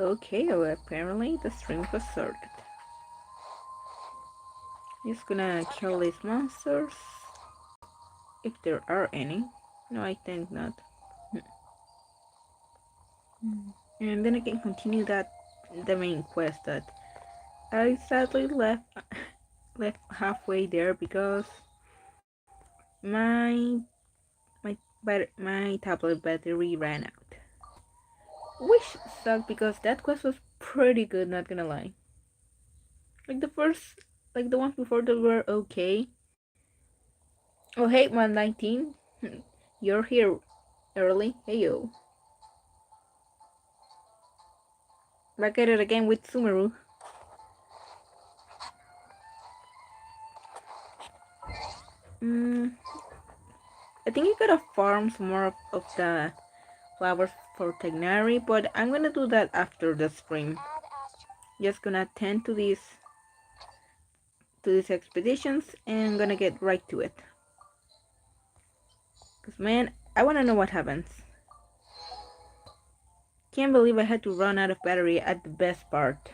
Okay, well, apparently the stream has started. Just gonna kill these monsters, if there are any. No, I think not. And then I can continue the main quest that I sadly left halfway there because my my tablet battery ran out, which sucked because that quest was pretty good. Not gonna lie, like the ones before that were okay. Oh hey, 119, you're here early. Hey yo, back at it again with Sumeru. Mm, I think you gotta farm some more of the flowers for Tegnari, but I'm gonna do that after the spring. Just gonna attend to these expeditions and gonna get right to it. Cause man, I wanna know what happens. Can't believe I had to run out of battery at the best part.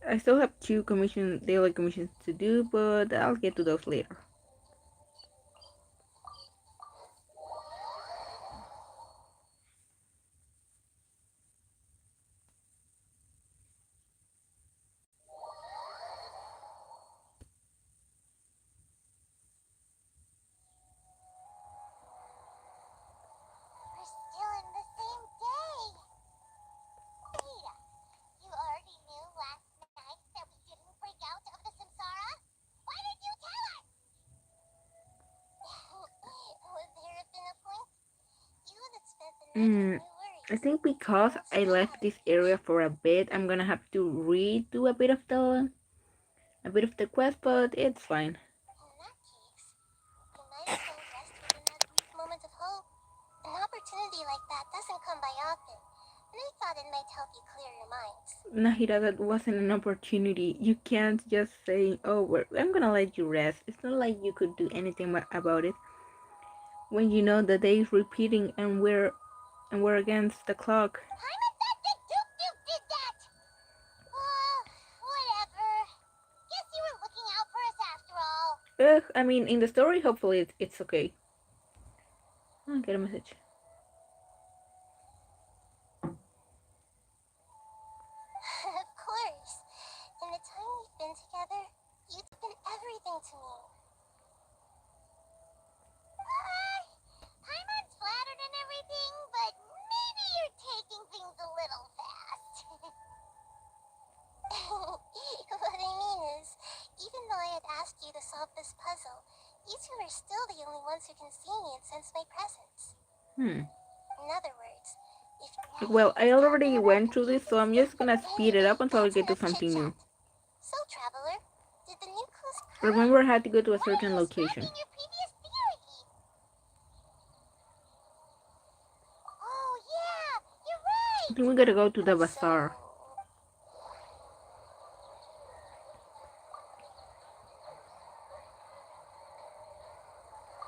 I still have two daily commissions to do, but I'll get to those later. I think because I left this area for a bit, I'm gonna have to redo a bit of the quest, but it's fine. An opportunity like that doesn't come by often, and I thought it might help you clear your minds. Nahira, that wasn't an opportunity. You can't just say, "Oh, I'm gonna let you rest." It's not like you could do anything about it when you know the day is repeating and we're against the clock. Paimon said that Duke did that! Whatever. Guess you were looking out for us after all. I mean, in the story, hopefully it's okay. Oh, I get a message. Of course. In the time we've been together, you've been everything to me. Paimon's flattered and everything, but maybe you're taking things a little fast. What I mean is, even though I had asked you to solve this puzzle, you two are still the only ones who can see me and sense my presence. In other words, Well, I already went through this, so I'm just gonna speed it up until I get to something new. So, Traveler, did the new clues come? Remember, I had to go to a certain location. Your previous theory? Oh yeah, you're right. I think we gotta go to the bazaar.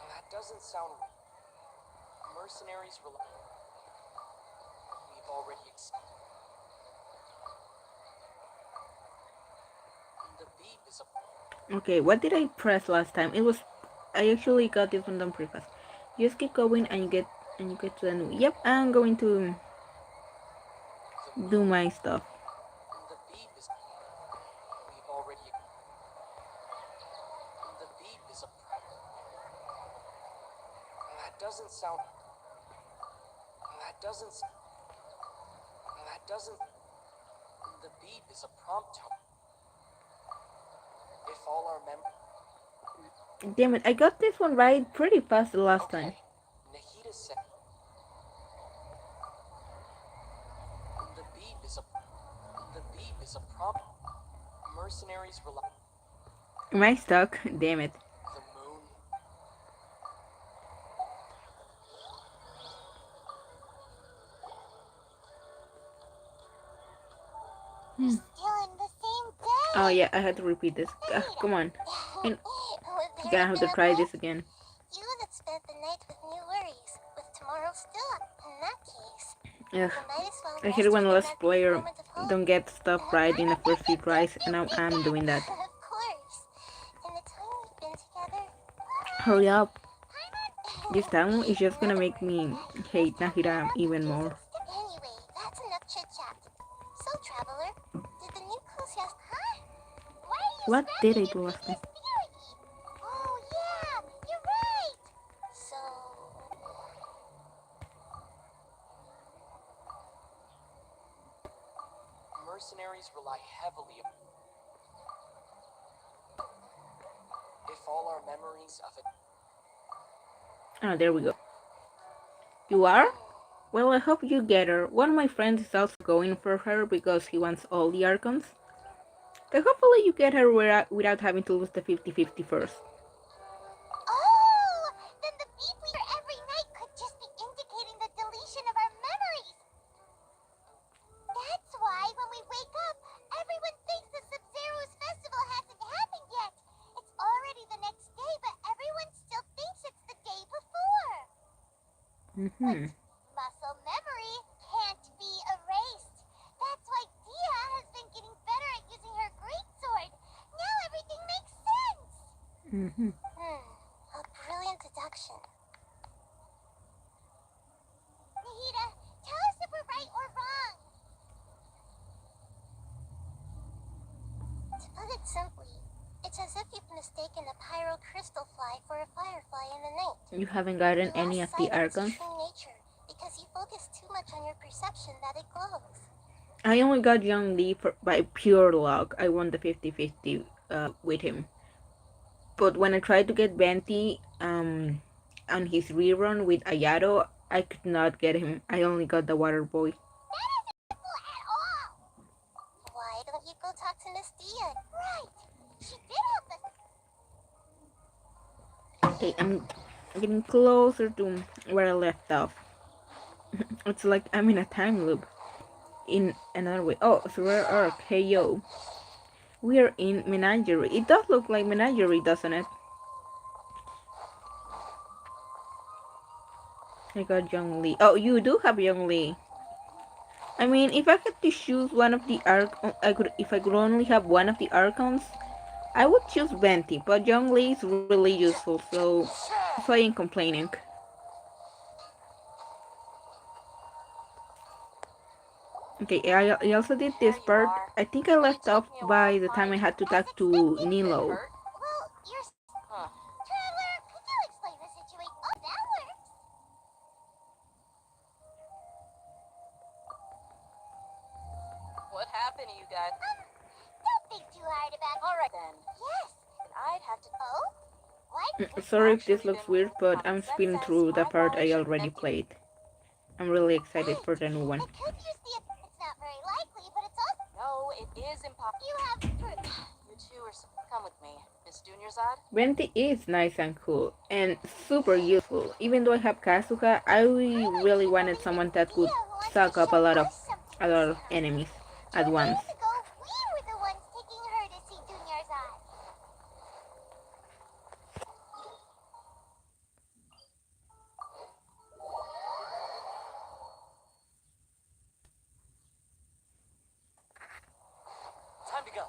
That doesn't sound right. Mercenaries rely. We've already the beat is a. Okay, what did I press last time? I actually got this one done pretty fast. You just keep going and you get to the new. Yep, I'm going to do my stuff. The beat is. We've already. The beat is a. That doesn't sound. That doesn't. The beat is a prompt tone. If all our members. Damn it, I got this one right pretty fast the last time. Nahida said. The beat is a prompt. Mercenaries rely. Am I stuck? Damn it. The moon. Still in the same day. Oh yeah, I had to repeat this. Come on. And I'm gonna have to try this again. You that spent the night with new worries, with tomorrow still up. In that case, Ugh. You might as well I rest hate when during Lost that brief player moment of hope. don't get stuff right in the first few tries, and now Of I'm doing that. course. In the time we've been together. Hurry up. This town is just In gonna other make words, me your hate stepdaughter Nahira even using more. Anyway, that's enough chit chat. So, traveler, did the new clothes huh? Why are you What did scrapping I your do last time? previous theory? Oh yeah, you're right. So, Mercenaries rely heavily on. If all our memories of it. Ah, there we go. You are? Well, I hope you get her. One of my friends is also going for her because he wants all the Archons. So hopefully you get her without having to lose the 50-50 first. oh, then the beep we hear every night could just be indicating the deletion of our memories. That's why when we wake up, everyone thinks the Sub-Zero's festival hasn't happened yet. It's already the next day, but everyone still thinks it's the day before. But Mm-hmm. muscle memory can't be erased. That's why Dia has been getting better at using her greatsword. Now everything makes sense. Mm-hmm. A brilliant deduction. Nahida, tell us if we're right or wrong. To put it simply, it's as if you've mistaken a pyro crystal fly for a firefly in the night. You haven't gotten You any lost of the sight of its Archons? true nature because you focus too much on your perception that it glows. I only got Young Lee by pure luck. I won the 50-50 with him. But when I tried to get Venti on his rerun with Ayato, I could not get him. I only got the Water Boy. That isn't simple at all! Why don't you go talk to Miss Dia? Right! She did help us. Okay, I'm getting closer to where I left off. It's like I'm in a time loop. In another way. Oh, Sumeru Arc. Hey yo. We are in Menagerie. It does look like Menagerie, doesn't it? I got Young Lee. Oh, you do have Young Lee. I mean, if I had to choose one of the if I could only have one of the Archons, I would choose Venti, but Young Lee is really useful, so I ain't complaining. Okay, I also did this There you part. are. I think I It left took off me a while by to the time find I you. had to As talk to expected. Did it Nilo. hurt? Well, you're... Huh. Traveler, could you explain the situation? Oh, that works. What happened to you guys? Don't think too hard about it. Alright then. Yes. I'd have to. Oh? What? It's Sorry if this actually looks been weird, but common I'm sense speeding says through the my part wallet I shouldn't already empty. played. I'm really excited Right. for the new one. I could use the... It's not very likely, but it's also... No, it is impossible. You have proof. You two are. Come with me, Miss Dunyarzad. Venti is nice and cool, and super useful. Even though I have Kazuha, I I like really wanted channeling someone Miss that could Dia who wants to suck up show us a something lot of somehow. enemies 2 at once. days ago, we were the ones taking her to see Dunyarzad. Time to go.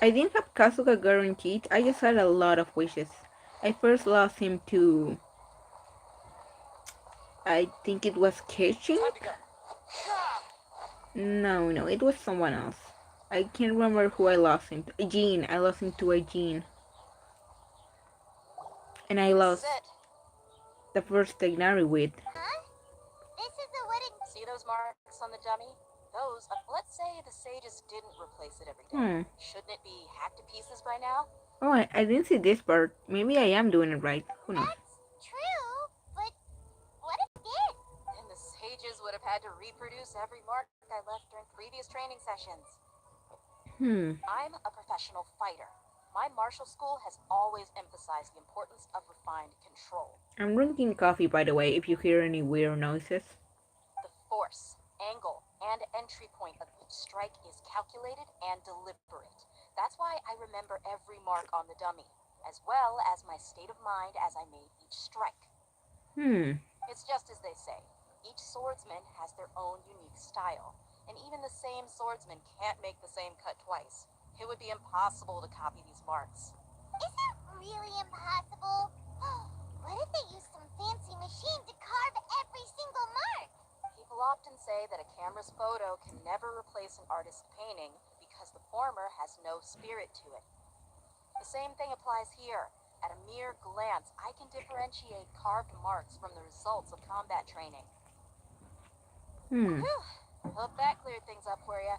I didn't have Kazuha guaranteed, I just had a lot of wishes. I first lost him to, I think it was Keishing? Time to go. No, it was someone else. I can't remember who I lost him to. Jean, I lost him to a Jean. And I This is lost it. the first Tegnari with. Huh? This is the wooden... See those marks on the dummy? Those. Let's say the sages didn't replace it every day. Shouldn't it be hacked to pieces by now? Oh, I didn't see this part. Maybe I am doing it right. Who knows? That's true, but what if it did? And the sages would have had to reproduce every mark I left during previous training sessions. I'm a professional fighter. My martial school has always emphasized the importance of refined control. I'm drinking coffee, by the way, if you hear any weird noises. The force, angle, and entry point of each strike is calculated and deliberate. That's why I remember every mark on the dummy, as well as my state of mind as I made each strike. It's just as they say. Each swordsman has their own unique style, and even the same swordsman can't make the same cut twice. It would be impossible to copy these marks. Is it really impossible? What if they use some fancy machine to carve every single mark? People often say that a camera's photo can never replace an artist's painting because the former has no spirit to it. The same thing applies here. At a mere glance, I can differentiate carved marks from the results of combat training. Hope that cleared things up for you.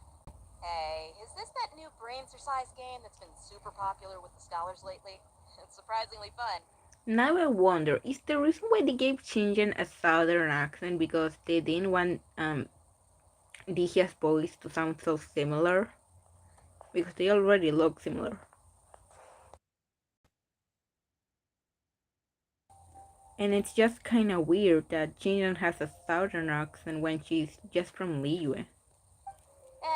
Hey, is this that new brain exercise game that's been super popular with the scholars lately? It's surprisingly fun. Now I wonder, is the reason why they gave Shinjan a southern accent because they didn't want Dihia's voice to sound so similar? Because they already look similar. And it's just kinda weird that Shinjan has a southern accent when she's just from Liyue.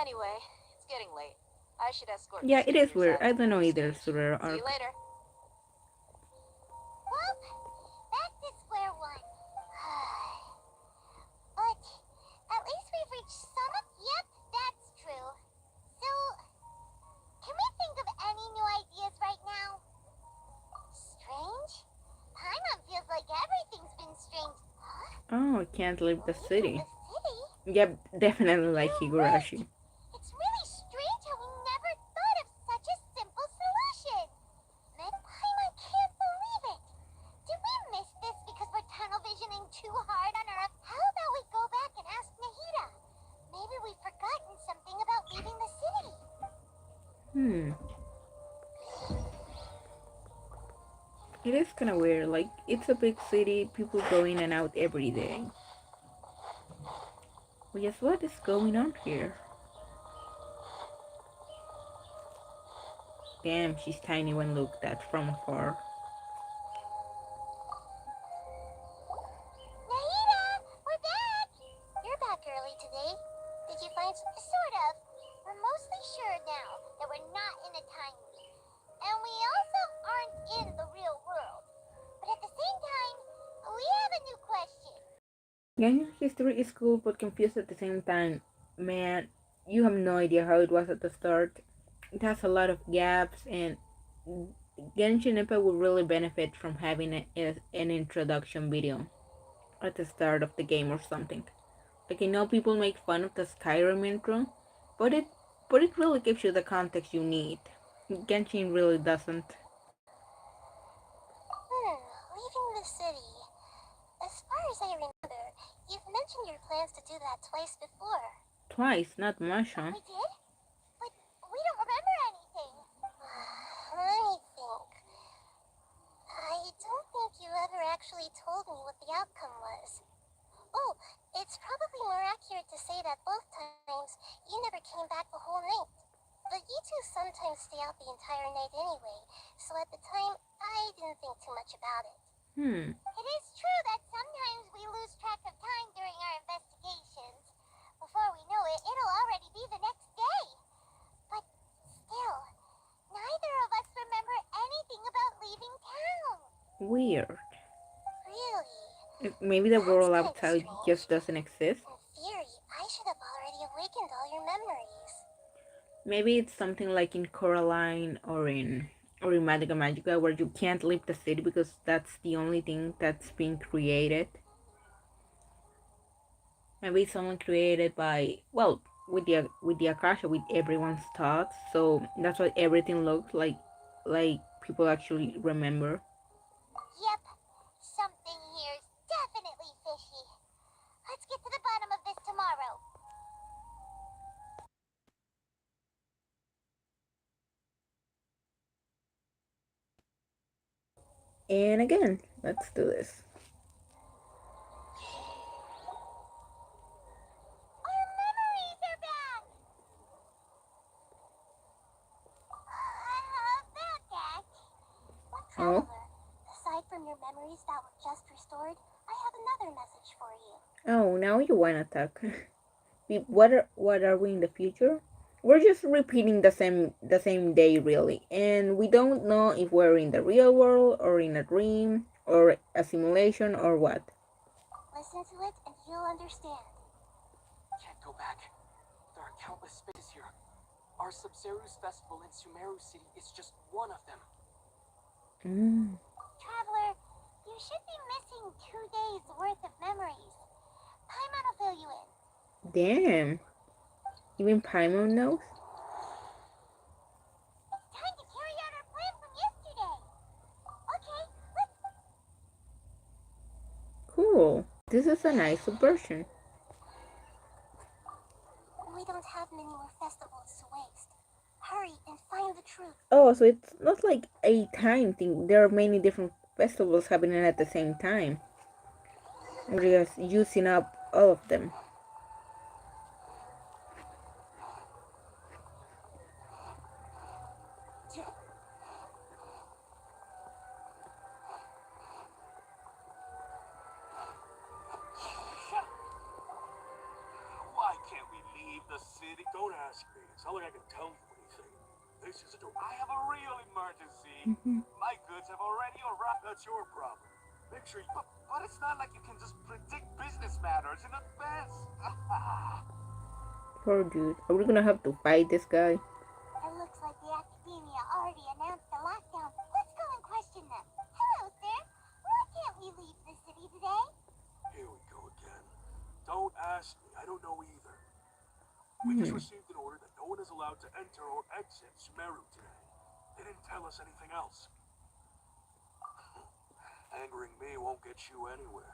Anyway, it's getting late. I should escort Yeah, these it is strangers weird. out I of the don't know main either, stage. Sumeru See you arc. later. Well, back to square one. But at least we've reached summit. Yep, that's true. So, can we think of any new ideas right now? Strange? Paimon feels like everything's been strange. Huh? Oh, I can't leave the Leaving city. the city? Yep, definitely like You're right. Higurashi. It's really strange how we never thought of such a simple solution. Paimon can't believe it. Did we miss this because we're tunnel visioning too hard on Earth? How about we go back and ask Nahida? Maybe we've forgotten something about leaving the city. It is kinda weird. Like, it's a big city, people go in and out every day. But guess what is going on here? Damn, she's tiny when looked at from afar. Nahida, we're back. You're back early today. Did you find sort of? We're mostly sure now that we're not in a time loop. And we also aren't in the real world. But at the same time, we have a new question. Genshin history is cool but confused at the same time. Man, you have no idea how it was at the start. It has a lot of gaps, and Genshin Impact would really benefit from having an introduction video at the start of the game or something. Like, I know people make fun of the Skyrim intro, but it really gives you the context you need. Genshin really doesn't. Leaving the city. As far as I remember, you've mentioned your plans to do that twice before. Twice, not much, huh? We did? But we don't remember anything. Let me think. I don't think you ever actually told me what the outcome was. Oh, it's probably more accurate to say that both times you never came back the whole night. But you two sometimes stay out the entire night anyway, so at the time, I didn't think too much about it. It is true that sometimes we lose track of time during our investigations. Before we know it, it'll already be the next day. But still, neither of us remember anything about leaving town. Weird. Really? Maybe the That's world kinda outside strange. just doesn't exist. In theory, I should have already awakened all your memories. Maybe it's something like in Coraline or in Magica Magica where you can't leave the city because that's the only thing that's being created. Maybe it's only created by, well, with the Akasha, with everyone's thoughts. So that's why everything looks like people actually remember. Yep, something here's definitely fishy. Let's get to the bottom of this tomorrow. And again, let's do this. Our memories are back! About that. But Oh, traveler, aside from your memories that were just restored, I have another message for you. oh, now you wanna talk. What are we in the future? We're just repeating the same day really, and we don't know if we're in the real world or in a dream or a simulation or what. Listen to it and you'll understand. Can't go back. There are countless spaces here. Our Sumeru's festival in Sumeru City is just one of them. Traveler, you should be missing 2 days worth of memories. Paimon will fill you in. Damn. Even Paimon knows? It's time to carry out our plan from yesterday. Okay, let's... Cool. This is a nice subversion. We don't have many more festivals to waste. Hurry and find the truth. Oh, so it's not like a time thing. There are many different festivals happening at the same time. We're just using up all of them. Why can't we leave the city? Don't ask me. It's not like I can tell you anything. This is a door. I have a real emergency. My goods have already arrived. That's your problem. Make sure you... But it's not like you can just predict business matters in advance. Poor dude. Are we gonna have to fight this guy? It looks like the academia already announced the lockdown. Let's go and question them. Hello, sir. Why can't we leave the city today? Here we go again. Don't ask me. I don't know either. We just received an order that no one is allowed to enter or exit Sumeru today. They didn't tell us anything else. Angering me won't get you anywhere.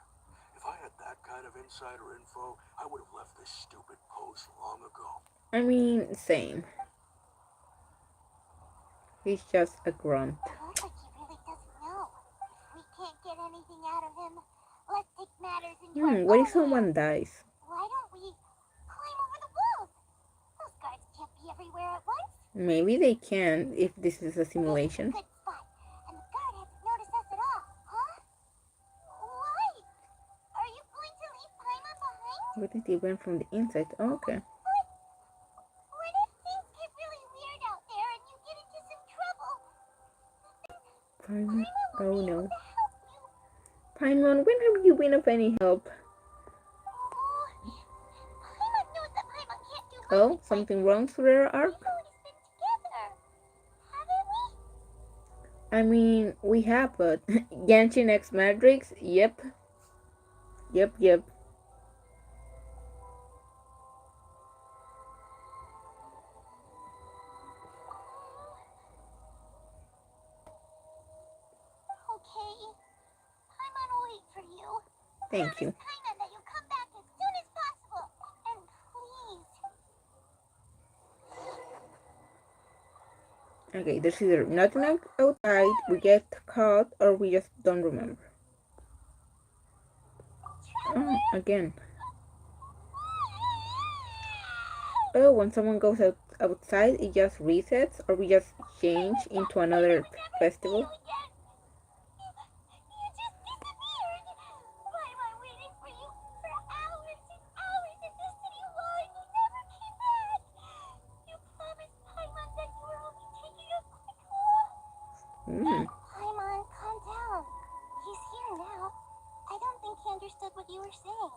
If I had that kind of insider info, I would have left this stupid post long ago. I mean, same. He's just a grunt. It looks like he really doesn't know. If we can't get anything out of him, let's take matters into our What own if someone hands. dies? Why don't we climb over the walls? Those guards can't be everywhere at once. Maybe they can if this is a simulation. This is a good spot, and the guard hasn't noticed us at all, huh? Why? Are you going to leave Paimon behind? What if they went from the inside? Oh, okay. What if things get really weird out there and you get into some trouble? Paimon. Paimon Oh will be no. able to help you. Paimon, when have you been of any help? Oh, Paimon knows that Paimon can't do Oh, magic, something wrong through their arc? we've always been together, haven't we? I mean, we have, but Genshin X Matrix? Yep. Yep. Okay. Paimon will wait for you. Thank you. Promise Paimon that you'll come back as soon as possible. And please. Okay, there's either nothing outside, we get caught, or we just don't remember. Oh, again. Oh, when someone goes outside, it just resets, or we just change into another festival. You just disappeared. Why am I waiting for you for hours and hours in the city wall and you never came back? You promised Paimon that you were only taking a quick walk. Paimon, calm down. He's here now. I don't think he understood what you were saying.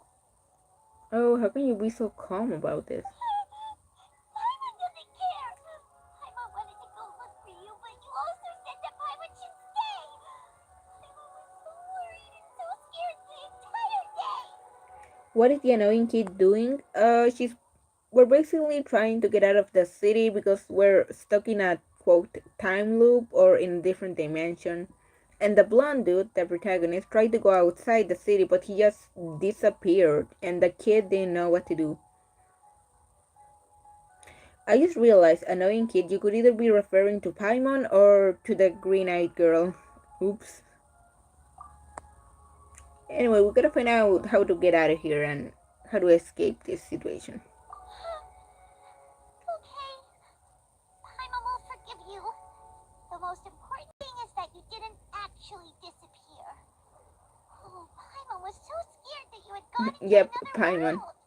Oh, how can you be so calm about this? Paimon doesn't care. Paimon wanted to go look for you, but you also said that Paimon should stay. Paimon was so worried and so scared the entire day. What is the annoying kid doing? We're basically trying to get out of the city because we're stuck in a, quote, time loop or in a different dimension. And the blonde dude, the protagonist, tried to go outside the city, but he just disappeared, and the kid didn't know what to do. I just realized, annoying kid, you could either be referring to Paimon or to the green-eyed girl. Oops. Anyway, we gotta find out how to get out of here and how to escape this situation. Okay. Paimon will forgive you. The most important thing is that you didn't actually disappear. Oh, Paimon was so scared that you had gone into Yep, another Paimon. world.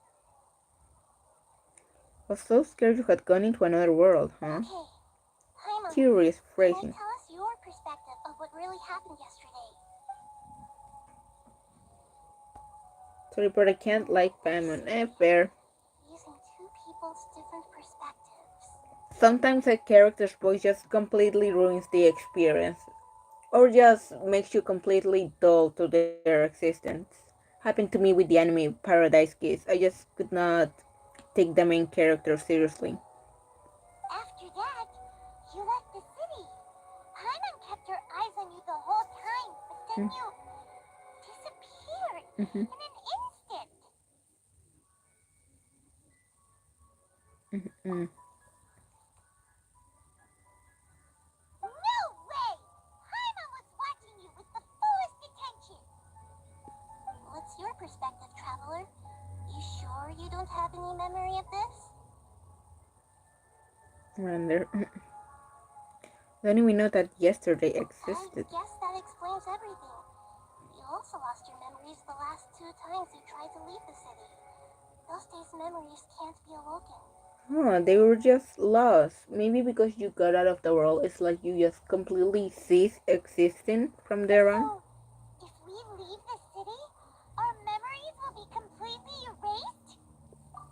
Was so scared you had gone into another world, huh? Okay. Paimon, Curious can phrasing. you tell us your perspective of what really happened yesterday? Sorry, but I can't like Paimon. Fair. Using two people's different perspectives. Sometimes a character's voice just completely ruins the experience, or just makes you completely dull to their existence. Happened to me with the anime Paradise Kiss. I just could not take the main character seriously. After that, you left the city. Paimon kept her eyes on you the whole time, but then you disappeared Mm-hmm. in an instant. Mm-hmm. No way! Paimon was watching you with the fullest attention. What's your perspective, traveler? You sure you don't have any memory of this? Wonder. Don't even know that yesterday I existed. guess that explains everything. You also lost your memories the last two times you tried to leave the city. Those days' memories can't be awoken. Huh, they were just lost. Maybe because you got out of the world, it's like you just completely cease existing from there on. So, if we leave the city, our memories will be completely erased?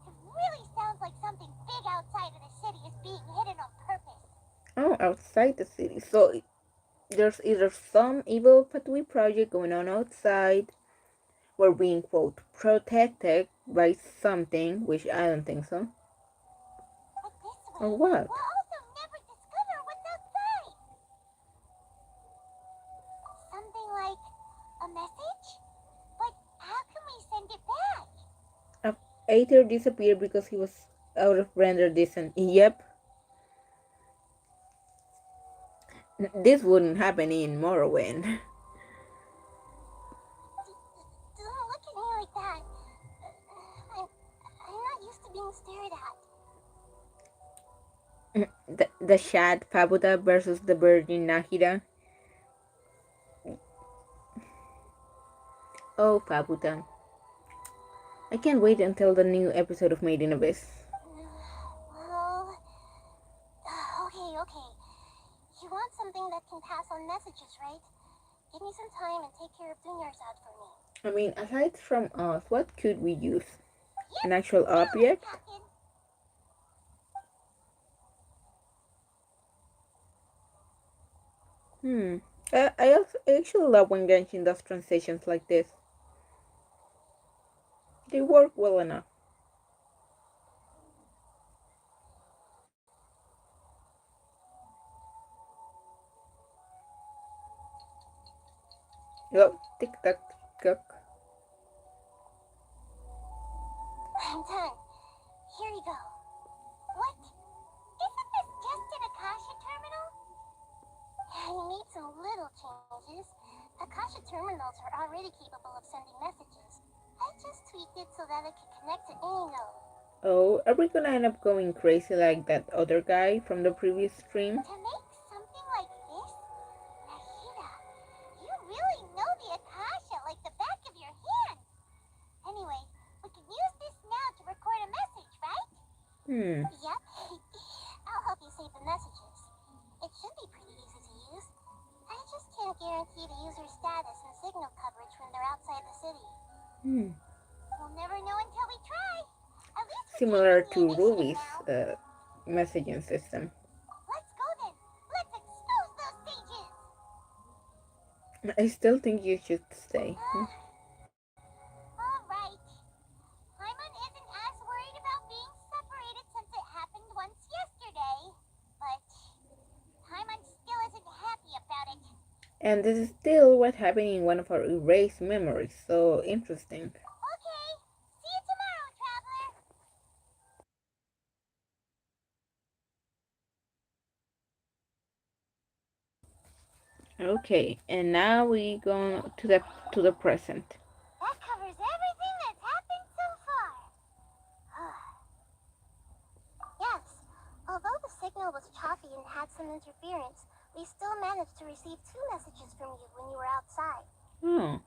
It really sounds like something big outside of the city is being hidden on purpose. Oh, outside the city. So there's either some evil Patui project going on outside, we're being quote protected by something, which I don't think so. But this way, Or we'll what? also never discover what's outside. Something like a message? But how can we send it back? A Aether disappeared because he was out of render distance. Yep. This wouldn't happen in Morrowind. Don't look at me like that. I'm not used to being stared at. The Shad Fabuta versus the Virgin Nahida. Oh, Fabuta. I can't wait until the new episode of Made in Abyss. Well, okay. You want something that can pass on messages, right? Give me some time and take care of Dunyar's ad for me. I mean, aside from us, what could we use? An Yes, actual do it, object? Captain. Hmm. I actually love when Genshin does transitions like this. They work well enough. Oh, tick tock, tick tock. I'm done. Here you go. What? Isn't this just an Akasha terminal? I made some little changes. Akasha terminals are already capable of sending messages. I just tweaked it so that it could connect to any node. Oh, are we gonna end up going crazy like that other guy from the previous stream? To make something like this? Nahida, you really know the Akasha like the back of your hand. Anyway, we can use this now to record a message, right? Hmm. Yep. I'll help you save the messages. It should be pretty easy to use. I just can't guarantee the user's status and signal coverage when they're outside the city. Hmm. We'll never know until we try. At least we're Similar taking the to initiative Ruby's now. messaging system. Let's go then. Let's expose those stages. I still think you should stay. Hmm? All right. Paimon isn't as worried about being separated since it happened once yesterday. But Paimon still isn't happy about it. And this is still what happened in one of our erased memories. So interesting. Okay. See you tomorrow, traveler. Okay, and now we go to the present. That covers everything that's happened so far. Yes, although the signal was choppy and had some interference, we still managed to receive two messages from you when you were outside. Oh,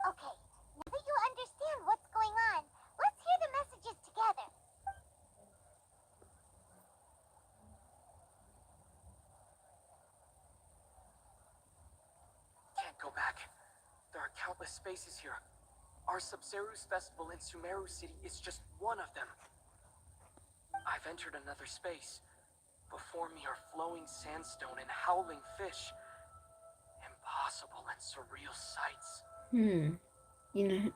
Okay, now that you understand what's going on, let's hear the messages together. Can't go back. There are countless spaces here. Our Sub-Zero's festival in Sumeru City is just one of them. I've entered another space. Before me are flowing sandstone and howling fish. Impossible and surreal sights. You know,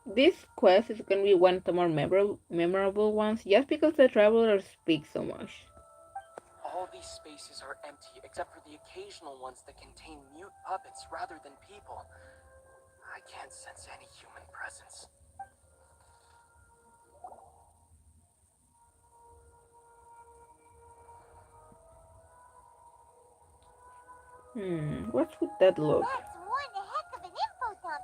this quest is gonna be one of the more memorable ones just because the travelers speak so much. All these spaces are empty except for the occasional ones that contain mute puppets rather than people. I can't sense any human presence. What would that look? That's one heck of an info dump.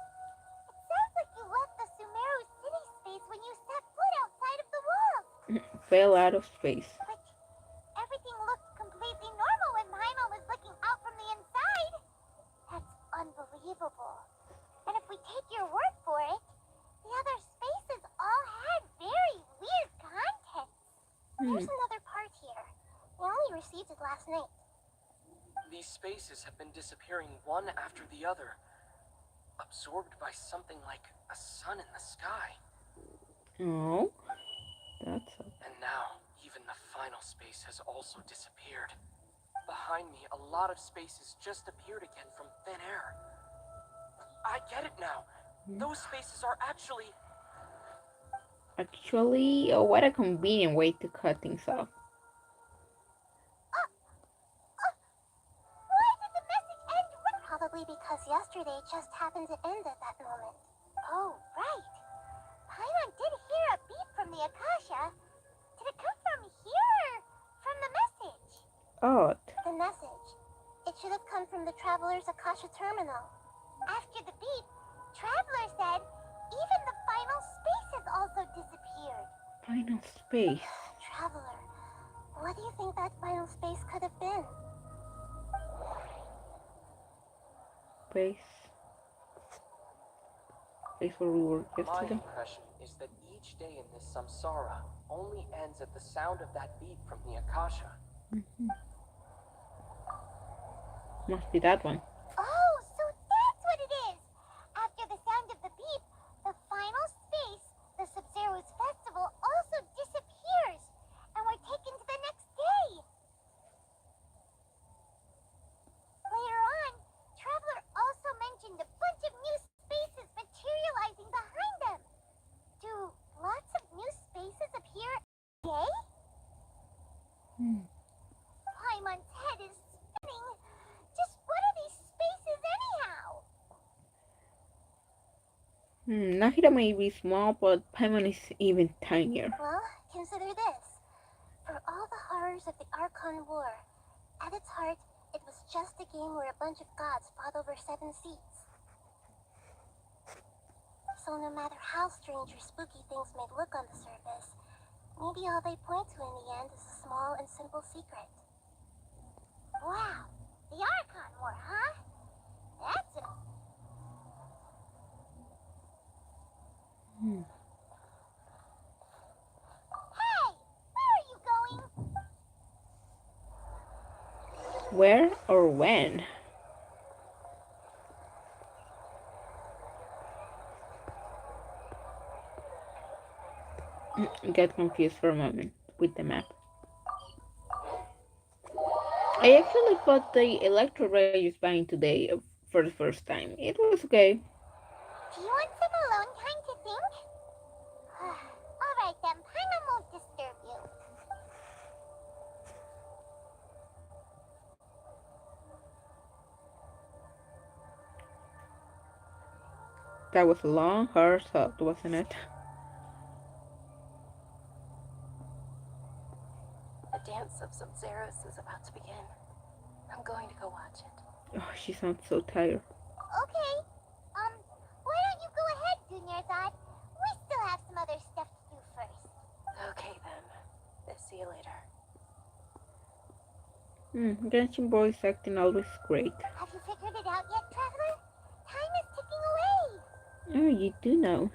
It sounds like you left the Sumeru city space when you set foot outside of the walls. Fell out of space. But everything looked completely normal when Paimon was looking out from the inside. That's unbelievable. And if we take your word for it, the other spaces all had very weird contents. There's another part here. We only received it last night. These spaces have been disappearing one after the other, absorbed by something like a sun in the sky. Oh, that's And now, even the final space has also disappeared. Behind me, a lot of spaces just appeared again from thin air. I get it now. Those spaces are actually... actually, oh, what a convenient way to cut things off. Why did the message end right? Probably because yesterday just happened to end at that moment. Oh, right. Paimon did hear a beep from the Akasha. Did it come from here or from the message? Odd. The message. It should have come from the Traveler's Akasha terminal. After the beep, Traveler said even the final space has also disappeared. Final space. Traveler, what do you think that final space could have been? Space. Place where we were My yesterday. impression is that each day in this samsara only ends at the sound of that beep from the Akasha. Must be that one. Oh, so that's what it is! After the sound of the beep, the final space, the Sub-Zero's festival, also disappears, and we're taken to the next day! Later on, Traveler also mentioned a bunch of new spaces materializing behind them. Do lots of new spaces appear every day? Paimon's head is spinning. Just what are these spaces anyhow? Nahida may be small, but Paimon is even tinier. Well, consider this. For all the horrors of the Archon War, at its heart, it was just a game where a bunch of gods fought over 7 seats. So no matter how strange or spooky things may look on the surface, maybe all they point to in the end is a small and simple secret. Wow, the Archon War, huh? That's it. Hey, where are you going? Where or when? Get confused for a moment with the map. I actually bought the Electro Radius Bind today for the first time. It was okay. Do you want some alone time to think? Alright then, Paimon won't disturb you. That was a long, hard thought, wasn't it? The dance of Sub-Zeros is about to begin. I'm going to go watch it. Oh, she sounds so tired. Okay. Why don't you go ahead, Dunyarzad? We still have some other stuff to do first. Okay then. See you later. Genshin voice acting always great. Have you figured it out yet, Traveler? Time is ticking away. Oh, you do know.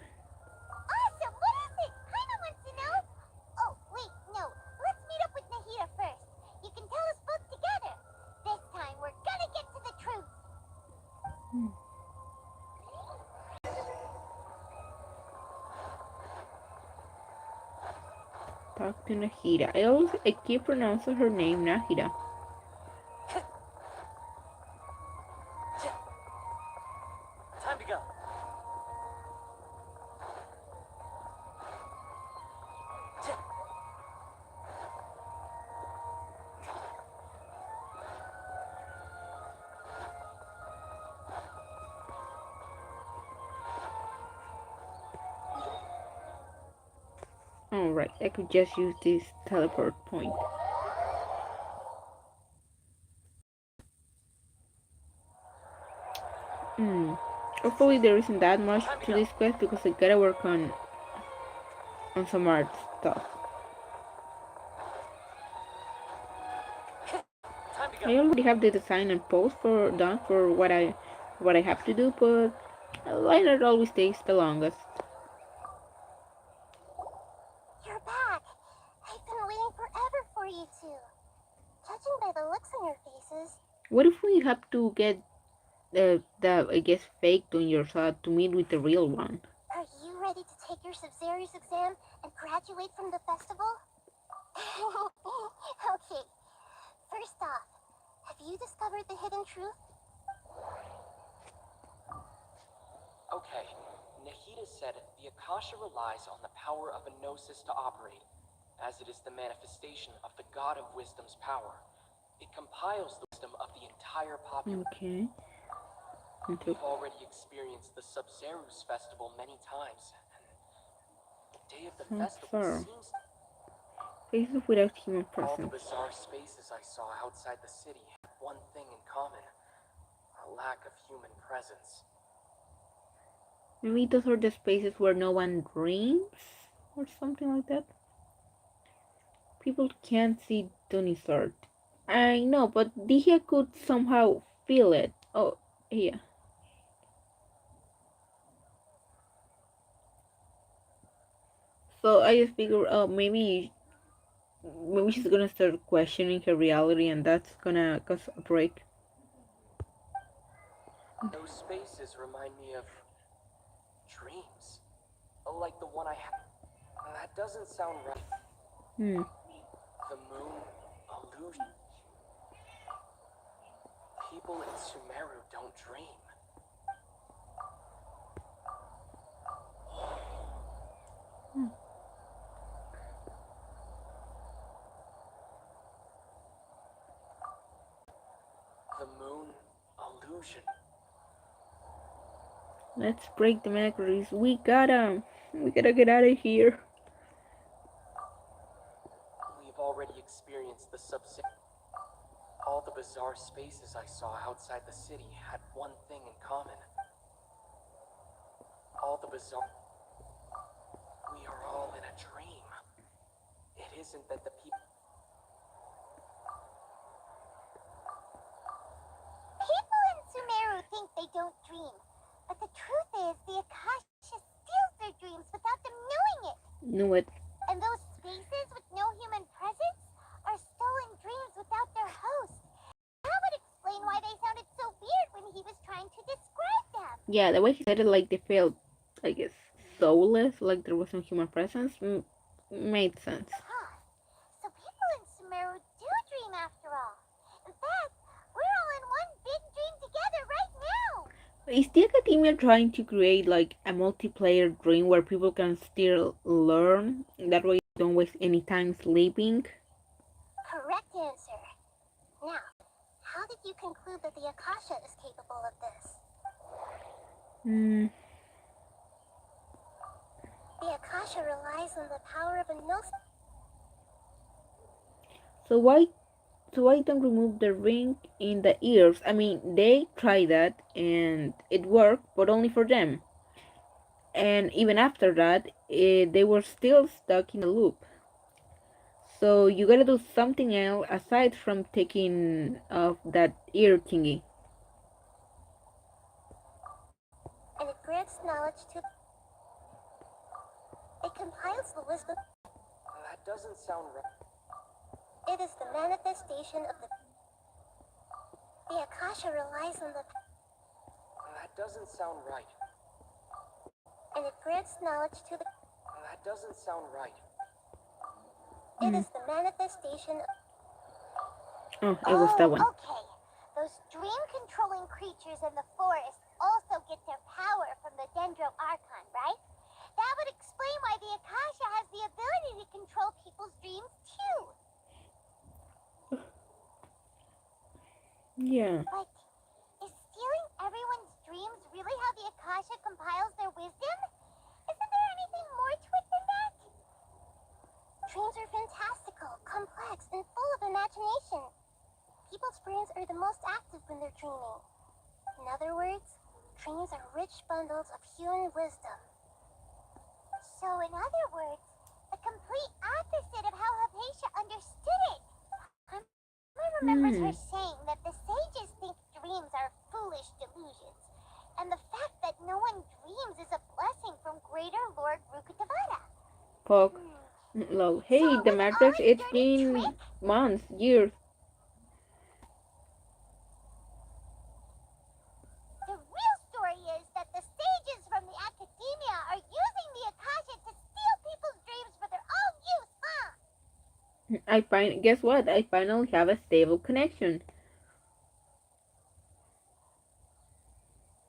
Awesome! What is it? Paimon wants to know. Oh, wait, no. Let's meet up with Nahida first. You can tell us both together. This time, we're gonna get to the truth. Talk to Nahida. I keep pronouncing her name Nahida. Time to go. Alright, I could just use this teleport point. Hopefully there isn't that much to this quest because I gotta work on some art stuff. I already have the design and post done for what I have to do, but liner always takes the longest. You're back. I've been waiting forever for you two. Judging by the looks on your faces, What if we have to get the I guess faked on your side to meet with the real one? are you ready to take your Subzerius exam and graduate from the festival? Okay. First off, have you discovered the hidden truth? Okay, Nahida said the Akasha relies on the power of a gnosis to operate, as it is the manifestation of the God of Wisdom's power. It compiles the wisdom of the entire population. Okay. We've already experienced the Subzerus festival many times, and the day of the festival seems... Faces without human All the presence. bizarre spaces I saw outside the city had one thing in common: a lack of human presence. Maybe those are the spaces where no one dreams or something like that. People can't see Tony's art. I know, but Dihya could somehow feel it. Oh, yeah. So I just figured, oh, maybe she's gonna start questioning her reality, and that's gonna cause a break. Those spaces remind me of dreams, like the one I had. That doesn't sound right. Hmm. The moon illusion. People in Sumeru don't dream. The moon illusion. Let's break the macros. We gotta get out of here. We've already experienced the subset. All the bizarre spaces I saw outside the city had one thing in common. All the bizarre... We are all in a dream. It isn't that the people... People in Sumeru think they don't dream. But the truth is, the Akasha steals their dreams without them knowing it. Knew it. And those spaces with no human presence are stolen dreams without their host. That would explain why they sounded so weird when he was trying to describe them. Yeah, the way he said it, like they felt, I guess, soulless, like there was no human presence, made sense. Huh. So people in Sumeru do dream after all. In fact, we're all in one big dream together right now. Is the academia trying to create like a multiplayer dream where people can still learn? That way they don't waste any time sleeping? Correct answer. Now, how did you conclude that the Akasha is capable of this? The Akasha relies on the power of a gnosis. So why don't remove the ring in the ears? I mean, they tried that and it worked, but only for them. And even after that, they were still stuck in a loop. So you gotta do something else aside from taking off that ear thingy. And it grants knowledge to... It compiles the wisdom. That doesn't sound right. It is the manifestation of the... The Akasha relies on the... That doesn't sound right. And it grants knowledge to the... That doesn't sound right. It is the manifestation. Oh, it was that one. Okay. Those dream-controlling creatures in the forest also get their power from the Dendro Archon, right? That would explain why the Akasha has the ability to control people's dreams too. Yeah. But is stealing everyone's dreams really how the Akasha compiles their wisdom? Isn't there anything more to it than that? Dreams are fantastical, complex, and full of imagination. People's brains are the most active when they're dreaming. In other words, dreams are rich bundles of human wisdom. So in other words, the complete opposite of how Hypatia understood it. I remember her saying that the sages think dreams are foolish delusions, and the fact that no one dreams is a blessing from greater Lord Rukutavara. Fuck. Lol. Hey, So the it was all Matrix, a it's dirty been trick? months, years. The real story is that the sages from the academia are using the Akasha to steal people's dreams for their own use, huh? Guess what? I finally have a stable connection.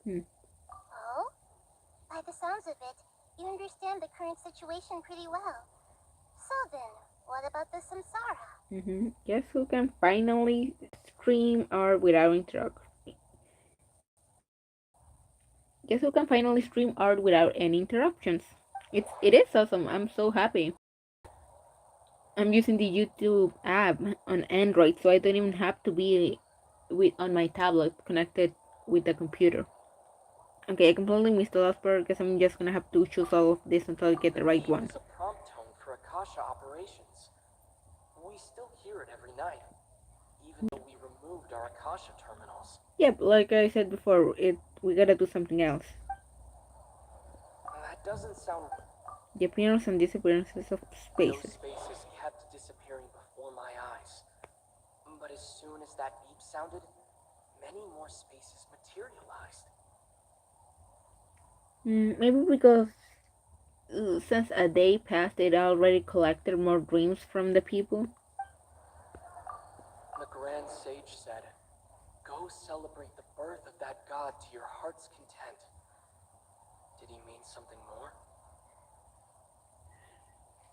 Oh? By the sounds of it, you understand the current situation pretty well. So then, what about the samsara? Guess who can finally stream art without interruption? Guess who can finally stream art without any interruptions? It is awesome. I'm so happy. I'm using the YouTube app on Android, so I don't even have to be with on my tablet connected with the computer. Okay, I completely missed the last part because I'm just gonna have to choose all of this until I get the right We one. use a prompt tone for Akasha operations. We still hear it every night, even though we removed our Akasha terminals. Yep, like I said before, we gotta do something else. That doesn't sound... The appearance and disappearances of Those spaces. spaces kept disappearing before my eyes. But as soon as that beep sounded, many more spaces materialized. Maybe because since a day passed, it already collected more dreams from the people. The Grand Sage said, "Go celebrate the birth of that god to your heart's content." Did he mean something more?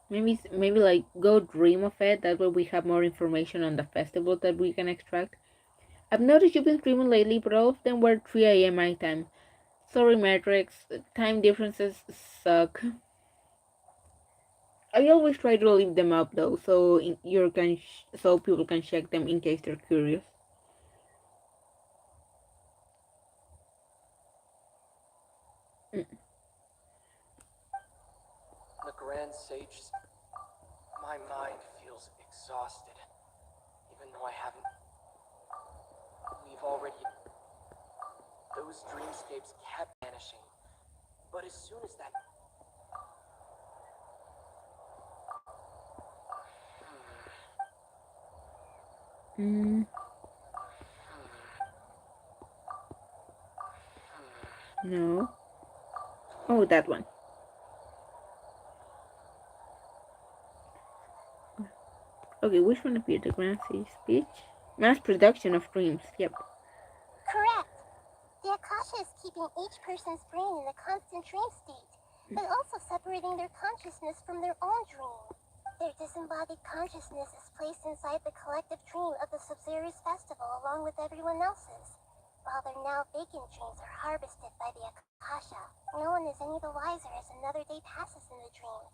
Maybe like go dream of it. That way we have more information on the festival that we can extract. I've noticed you've been streaming lately, but all of them were 3 a.m. my time. Sorry, Matrix. Time differences suck. I always try to leave them up though, so so people can check them in case they're curious. The Grand Sage... My mind feels exhausted, even though I haven't... We've already... Those dreamscapes kept vanishing, but as soon as that... No. Oh, that one. Okay, which one appeared? The Grand Sage speech? Mass production of dreams. Yep. Correct. The Akasha is keeping each person's brain in a constant dream state, but also separating their consciousness from their own dream. Their disembodied consciousness is placed inside the collective dream of the Sub-Zero's festival along with everyone else's, while their now vacant dreams are harvested by the Akasha. No one is any the wiser as another day passes in the dream,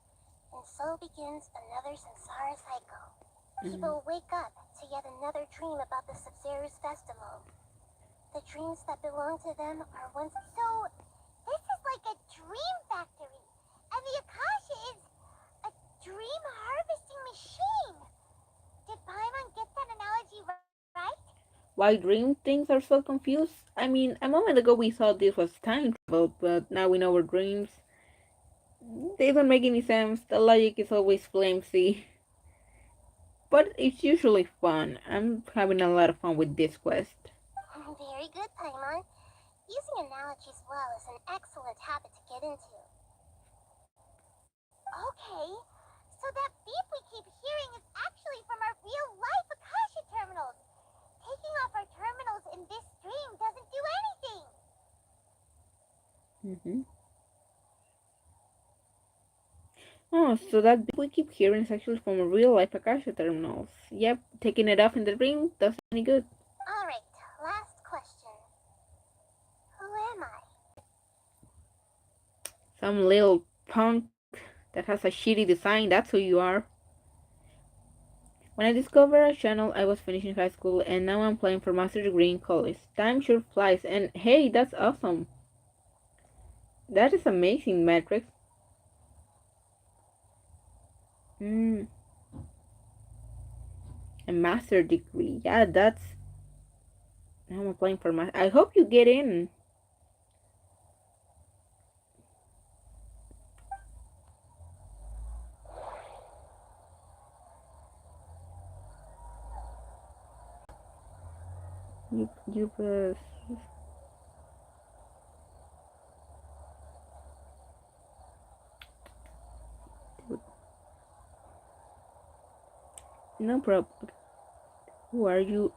and so begins another samsara cycle. People wake up to yet another dream about the Sub-Zero's festival. The dreams that belong to them are once... So, this is like a dream factory, and the Akasha is a dream harvesting machine. Did Paimon get that analogy right? Why dream things are so confused? I mean, a moment ago we thought this was time travel, but now we know we're dreams. They don't make any sense. The logic is always flimsy. But it's usually fun. I'm having a lot of fun with this quest. Very good, Paimon. Using analogies well is an excellent habit to get into. Okay, so that beep we keep hearing is Mm-hmm. Oh, so that we keep hearing is actually from real life Akasha terminals. Yep, taking it off in the ring doesn't any good. Alright, last question. Who am I? Some little punk that has a shitty design, that's who you are. When I discovered a channel, I was finishing high school and now I'm playing for master degree in college. Time sure flies and hey, that's awesome. That is amazing, Matrix. Mm, a master degree. Yeah, that's. Now I'm applying for my. I hope you get in. You no problem. Who are you?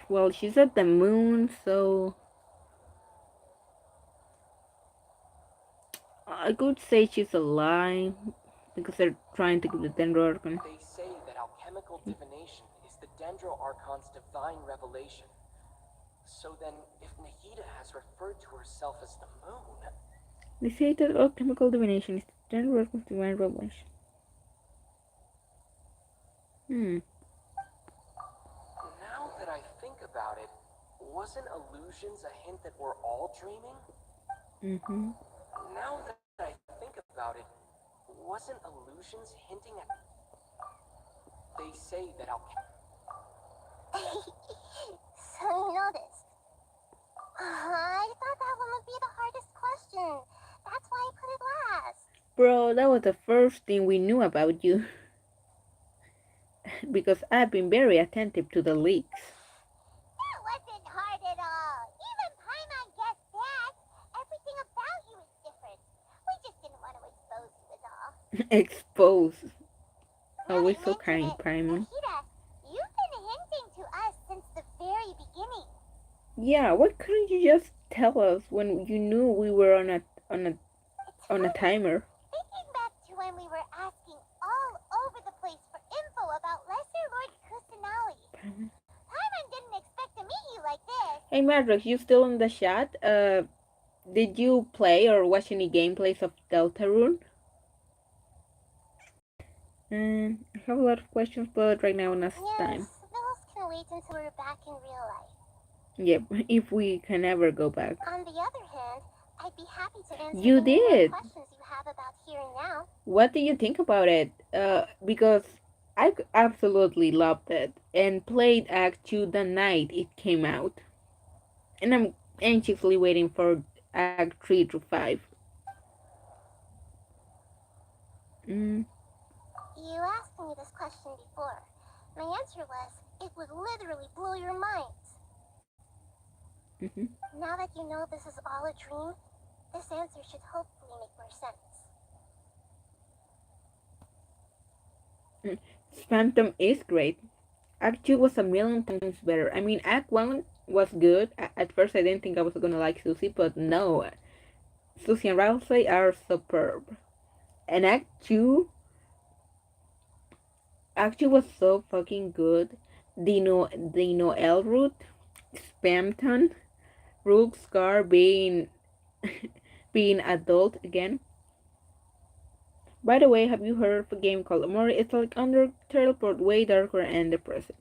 Well, she's at the moon, so I could say she's alive because they're trying to keep the Dendro. They say that alchemical divination is the Dendro Archon's divine revelation. So then, if Nahida has referred to herself as the moon, They say that alchemical divination is the Dendro divine revelation. Hmm. now that I think about it, wasn't illusions a hint that we're all dreaming? Mm-hmm. Now that I think about it, wasn't illusions hinting at... They say that So you noticed. I thought that one would be the hardest question. That's why I put it last. Bro, that was the first thing we knew about you. Because I've been very attentive to the leaks. That wasn't hard at all. Even Paimon guessed that. Everything about you is different. We just didn't want to expose you is all. Exposed. Now Always you so mention kind, it, Paimon. Nahida, you've been hinting to us since the very beginning. Yeah, why couldn't you just tell us when you knew we were on a It's on a funny. timer? Thinking back to when we were asking all over the place for info about Lesser Lord Kusanali. Paimon didn't expect to meet you like this. Hey Madrox, you still in the chat? Did you play or watch any gameplays of Deltarune? I have a lot of questions, but right now not time. Yes, those can wait until we're back in real life. Yep, if we can ever go back. On the other hand, I'd be happy to answer You any more did. questions you have about here and now. What do you think about it? Because I absolutely loved it and played Act 2 the night it came out. And I'm anxiously waiting for Act 3 to 5. Mm, You asked me this question before. My answer was, it would literally blow your minds. mhm. Now that you know this is all a dream, this answer should hopefully make more sense. Phantom is great. Act 2 was a million times better. I mean, Act 1 was good. At first, I didn't think I was gonna like Susie, but no. Susie and Rousey are superb. And Act 2 was so fucking good. Dino Elroot, Spamton, Rook Scar being being adult again. By the way, have you heard of a game called Amori? It's like Undertale but way darker and depressing.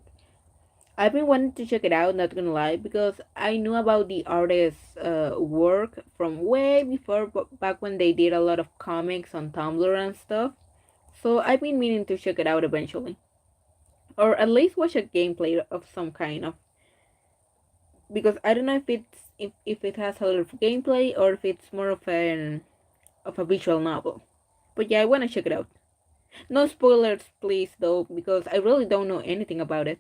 I've been wanting to check it out, not gonna lie, because I knew about the artist's work from way before, back when they did a lot of comics on Tumblr and stuff. So I've been meaning to check it out eventually, or at least watch a gameplay of some kind of. Because I don't know if it has a lot of gameplay or if it's more of a visual novel. But yeah, I wanna check it out. No spoilers, please, though, because I really don't know anything about it.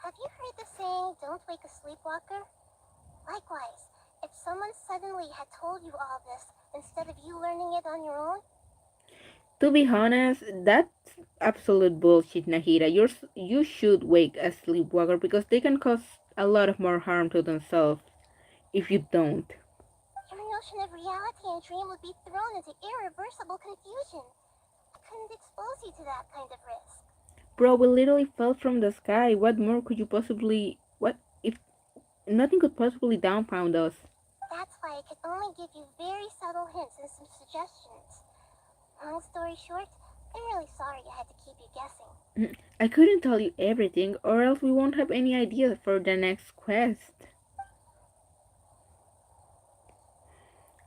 Have you heard the saying, don't wake a sleepwalker? Likewise, if someone suddenly had told you all this instead of you learning it on your own, To be honest, that's absolute bullshit, Nahida. You should wake a sleepwalker because they can cause a lot of more harm to themselves if you don't. you're no notion of reality and dream would be thrown into irreversible confusion. I couldn't expose you to that kind of risk. Bro, we literally fell from the sky. What more could you possibly... What if nothing could possibly downpound us? That's why I could only give you very subtle hints and some suggestions. Long story short, I'm really sorry I had to keep you guessing. I couldn't tell you everything, or else we won't have any idea for the next quest.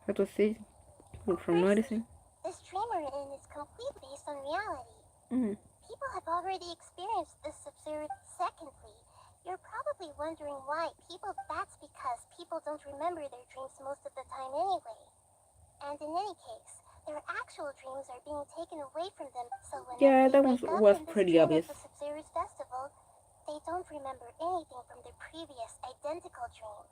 What was it? From Firstly, noticing? this dream we're in is completely based on reality. Mm. People have already experienced this absurd. Secondly, you're probably wondering why that's because people don't remember their dreams most of the time anyway. And in any case, their actual dreams are being taken away from them, so whenever Yeah, they that one wake up was in this pretty dream of obvious. the Sumeru's festival, they don't remember anything from their previous identical dream.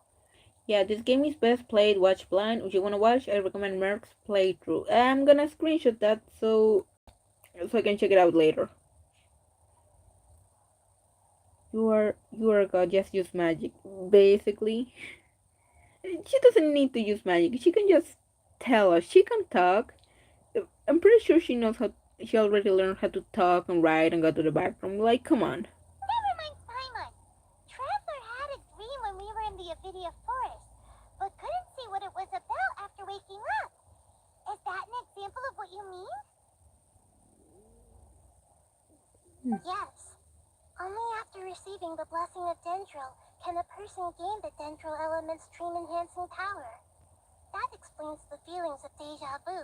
Yeah, this game is best played watch blind. If you wanna watch, I recommend Merc's playthrough. I'm gonna screenshot that so I can check it out later. You are a god, just use magic. Basically. She doesn't need to use magic. She can just tell us. She can talk. I'm pretty sure she knows how. She already learned how to talk and write and go to the bathroom. Like, come on. Never mind Paimon. Traveler had a dream when we were in the Avidia forest, but couldn't see what it was about after waking up. Is that an example of what you mean? Yes. Only after receiving the blessing of Dendro can a person gain the Dendro element's dream-enhancing power. That explains the feelings of deja vu.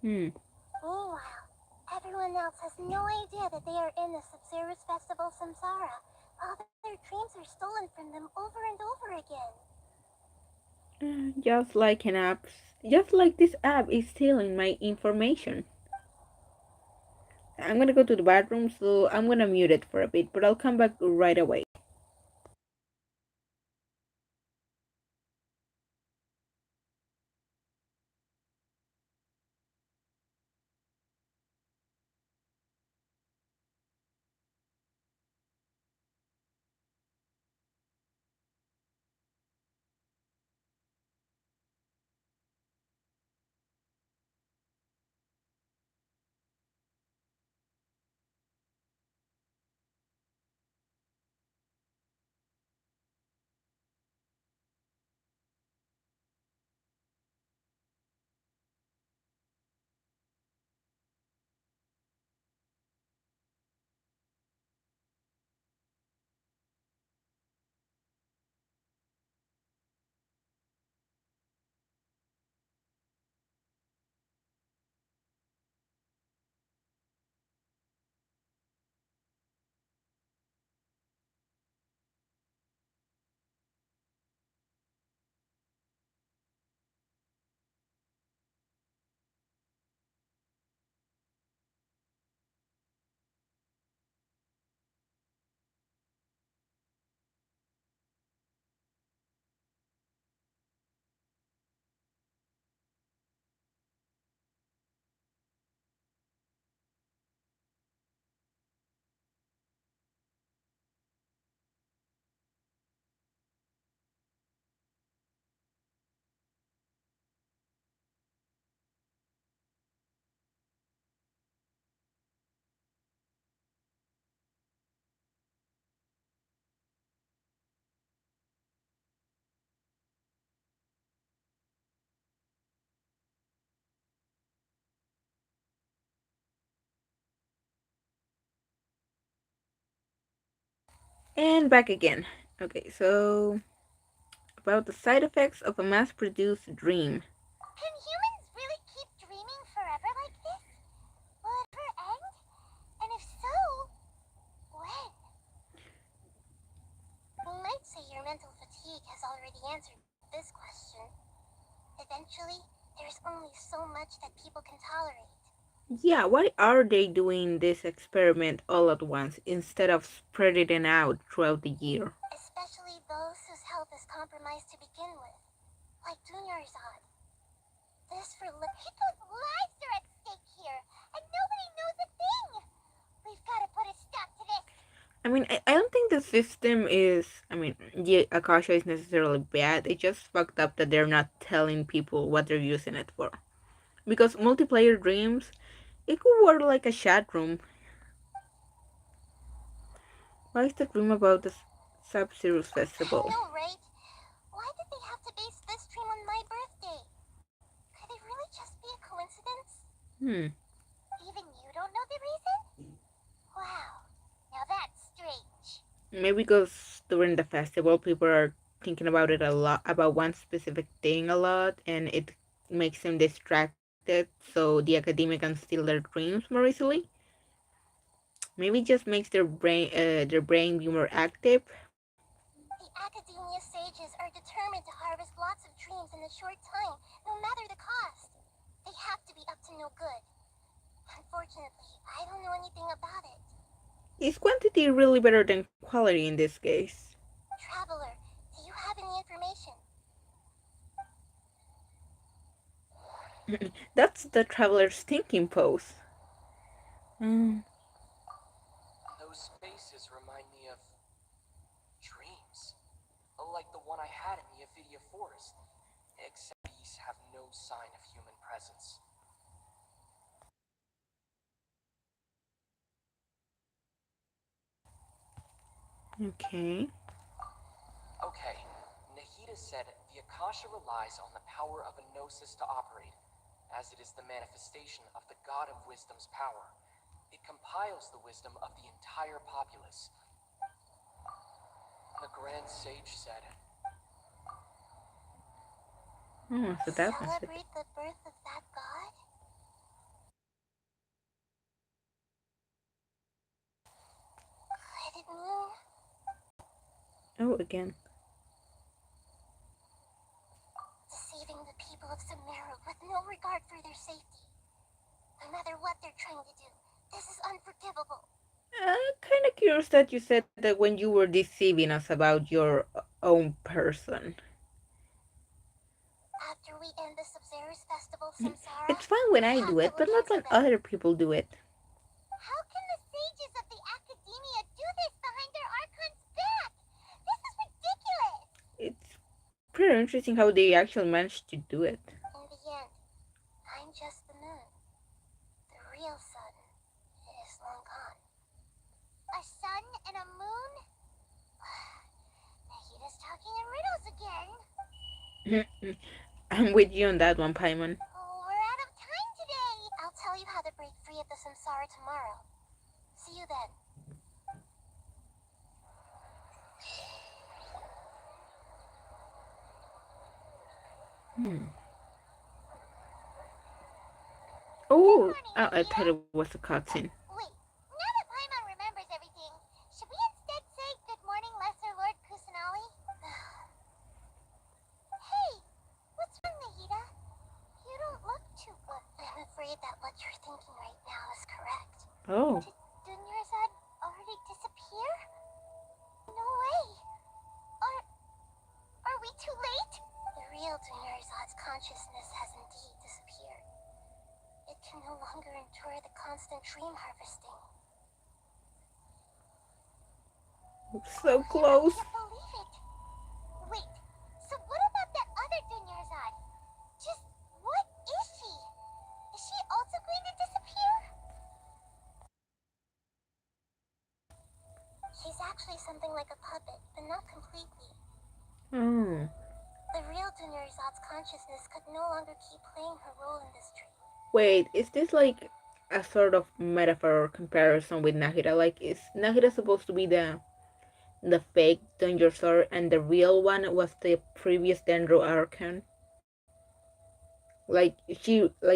Meanwhile, everyone else has no idea that they are in the Sub-Zero's Festival Samsara, while their dreams are stolen from them over and over again. Just like an app. Just like this app is stealing my information. I'm gonna go to the bathroom, so I'm gonna mute it for a bit, but I'll come back right away. And back again. Okay, so about the side effects of a mass-produced dream. Can humans really keep dreaming forever like this? Will it ever end? And if so, when? We might say your mental fatigue has already answered this question. Eventually, there's only so much that people can tolerate. Yeah, why are they doing this experiment all at once instead of spreading it out throughout the year? Especially those whose health is compromised to begin with, like Dunyarzad. People's lives are at stake here, and nobody knows a thing! We've got to put a stop to this! I mean, I don't think the system is, I mean, yeah, Akasha is necessarily bad. It's just fucked up that they're not telling people what they're using it for. Because multiplayer dreams, it could work like a chat room. Why is the dream about the Sub-Zero's I festival? know, right? Why did they have to base this dream on my birthday? Could it really just be a coincidence? Hmm. Even you don't know the reason? Wow. Now that's strange. Maybe because during the festival, people are thinking about it a lot, about one specific thing a lot, and it makes them distracted, so the academia can steal their dreams more easily. Maybe it just makes their brain be more active. The Academia sages are determined to harvest lots of dreams in a short time, no matter the cost. They have to be up to no good. Unfortunately, I don't know anything about it. Is quantity really better than quality in this case? Traveler, do you have any information? That's the traveler's thinking pose. Mm. Those spaces remind me of dreams. Like the one I had in the Avidia Forest. Except these have no sign of human presence. Okay. Okay, Nahida said the Akasha relies on the power of a gnosis to operate, as it is the manifestation of the God of Wisdom's power. It compiles the wisdom of the entire populace. The Grand Sage said, Oh, so that was it. Celebrate the birth of that god? Could it mean Oh, again. deceiving the people of Sumeru with no regard for their safety? No matter what they're trying to do, this is unforgivable. I'm kind of curious that you said that when you were deceiving us about your own person. After we end the Sub-Zero's festival, Samsara, It's fine when we I have do to it, but look not into when them. other people do it. How can the sages of the Academia do this behind their Archon's back? This is ridiculous! It's pretty interesting how they actually managed to do it. In the end, I'm just the moon. The real sun is long gone. A sun and a moon? Nahida's talking in riddles again. I'm with you on that one, Paimon. Oh, we're out of time today. I'll tell you how to break free of the samsara tomorrow. See you then. Hmm. Good Oh, morning, I Nahida. thought it was a cutscene. Wait, now that Paimon remembers everything, should we instead say good morning, Lesser Lord Kusanali? Hey, what's wrong, Nahida? You don't look too good. I'm afraid that what you're thinking right now is correct. Oh. Did Dunyarzad already disappear? No way. Are we too late? The real Dunyarzad's consciousness has indeed disappeared. It can no longer endure the constant dream harvesting. So close. I can't believe it. Wait, so what about that other Dunyarzad? Just what is she? Is she also going to disappear? She's actually something like a puppet, but not completely. Oh. The real Dunyarzad's consciousness could no longer keep playing her role in this dream. Wait, is this like a sort of metaphor or comparison with Nahida? Like, is Nahida supposed to be the fake Danger Sword and the real one was the previous Dendro Archon? Like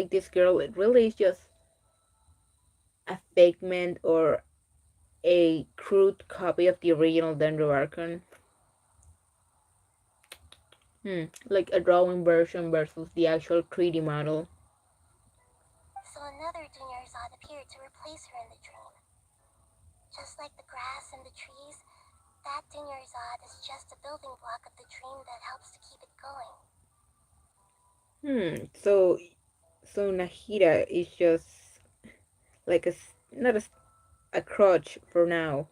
this girl, it really is just a figment or a crude copy of the original Dendro Archon. Like a drawing version versus the actual 3D model. So another Dunyarzad appeared to replace her in the dream. Just like the grass and the trees, that Dunyarzad is just a building block of the dream that helps to keep it going. So Nahida is just like not a crutch for now.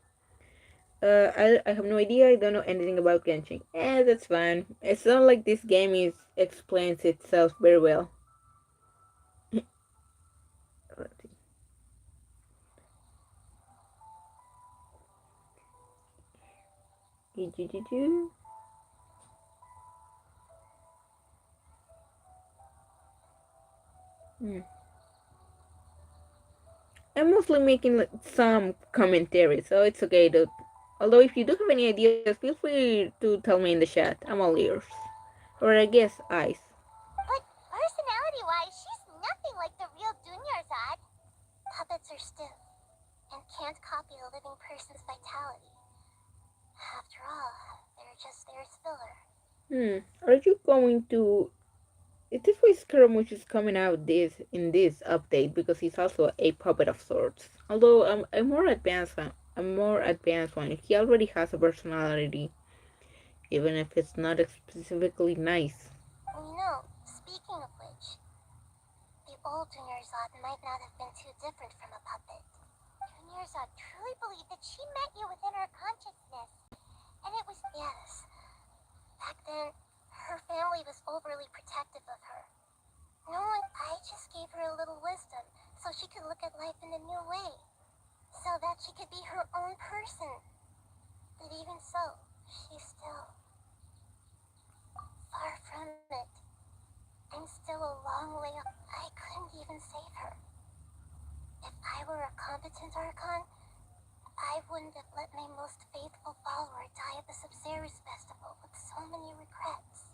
I have no idea. I don't know anything about Genshin. That's fine. It's not like this game is explains itself very well. Let's see. Hmm. I'm mostly making like, some commentary, so it's okay to. Although if you do have any ideas, feel free to tell me in the chat. I'm all ears, or I guess eyes. But personality-wise, she's nothing like the real Dunyarzad. Puppets are stiff and can't copy a living person's vitality. After all, they're just there as filler. Are you going to? It is why Scaramouche is coming out this in this update because he's also a puppet of sorts. Although I'm more advanced. I'm more advanced one. He already has a personality, even if it's not specifically nice. Speaking of which, the old Dunyarzad might not have been too different from a puppet. Dunyarzad truly believed that she met you within her consciousness. And it was, yes. Back then, her family was overly protective of her. I just gave her a little wisdom so she could look at life in a new way. So that she could be her own person. But even so, she's still far from it. I'm still a long way up. I couldn't even save her. If I were a competent Archon, I wouldn't have let my most faithful follower die at the Subzerus festival with so many regrets.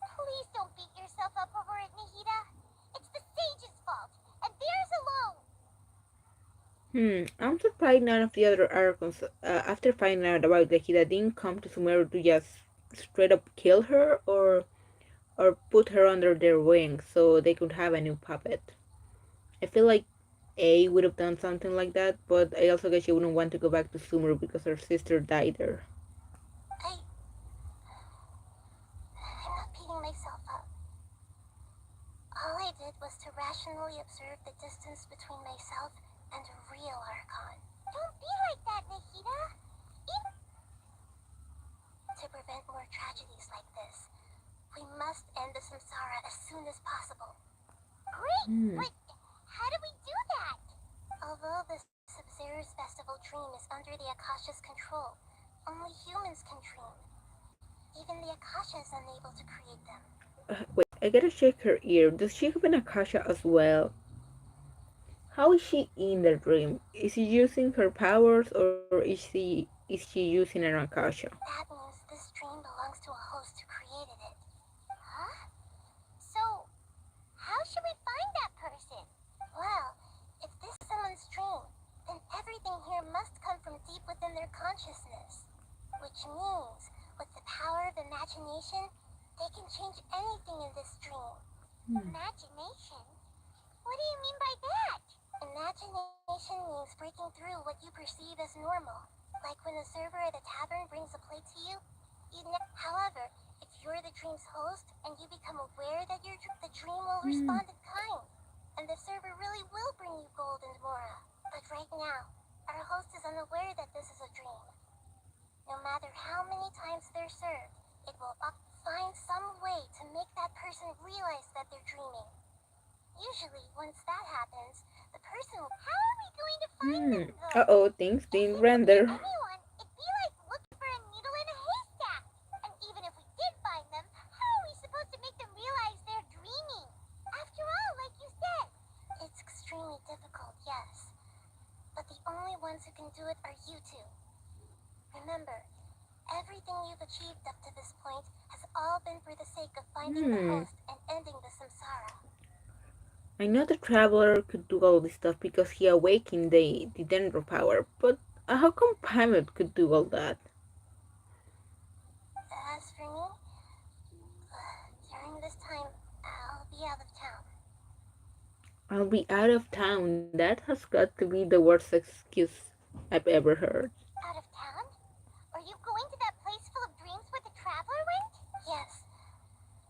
Please don't beat yourself up over it, Nahida. It's the sage's fault, and theirs alone. I'm surprised none of the other Archons, after finding out about Gahida, didn't come to Sumeru to just straight up kill her or put her under their wing so they could have a new puppet. I feel like A would have done something like that, but I also guess she wouldn't want to go back to Sumeru because her sister died there. I'm not beating myself up. All I did was to rationally observe the distance between myself and a real Archon. Don't be like that, Nahida. To prevent more tragedies like this, we must end the samsara as soon as possible. Great, but how do we do that? Although the Subzerus Festival dream is under the Akasha's control, only humans can dream. Even the Akasha is unable to create them. Wait, I gotta check her ear. Does she have an Akasha as well? How is she in the dream? Is she using her powers or is she using an Akasha? That means this dream belongs to a host who created it. Huh? So, how should we find that person? Well, if this is someone's dream, then everything here must come from deep within their consciousness. Which means, with the power of imagination, they can change anything in this dream. Imagination? What do you mean by that? Imagination means breaking through what you perceive as normal. Like when the server at a tavern brings a plate to you. However, if you're the dream's host and you become aware that the dream will respond in kind, and the server really will bring you gold and mora. But right now, our host is unaware that this is a dream. No matter how many times they're served, it will find some way to make that person realize that they're dreaming. Usually, once that happens, the person will... How are we going to find them, though? Uh-oh, things didn't render. Anyone, it'd be like looking for a needle in a haystack. And even if we did find them, how are we supposed to make them realize they're dreaming? After all, like you said, it's extremely difficult, yes. But the only ones who can do it are you two. Remember, everything you've achieved up to this point has all been for the sake of finding the host and ending the samsara. I know the Traveler could do all this stuff because he awakened the Dendro power, but how come Paimon could do all that? As for me, during this time, I'll be out of town. I'll be out of town. That has got to be the worst excuse I've ever heard. Out of town? Are you going to that place full of dreams where the Traveler went? Yes.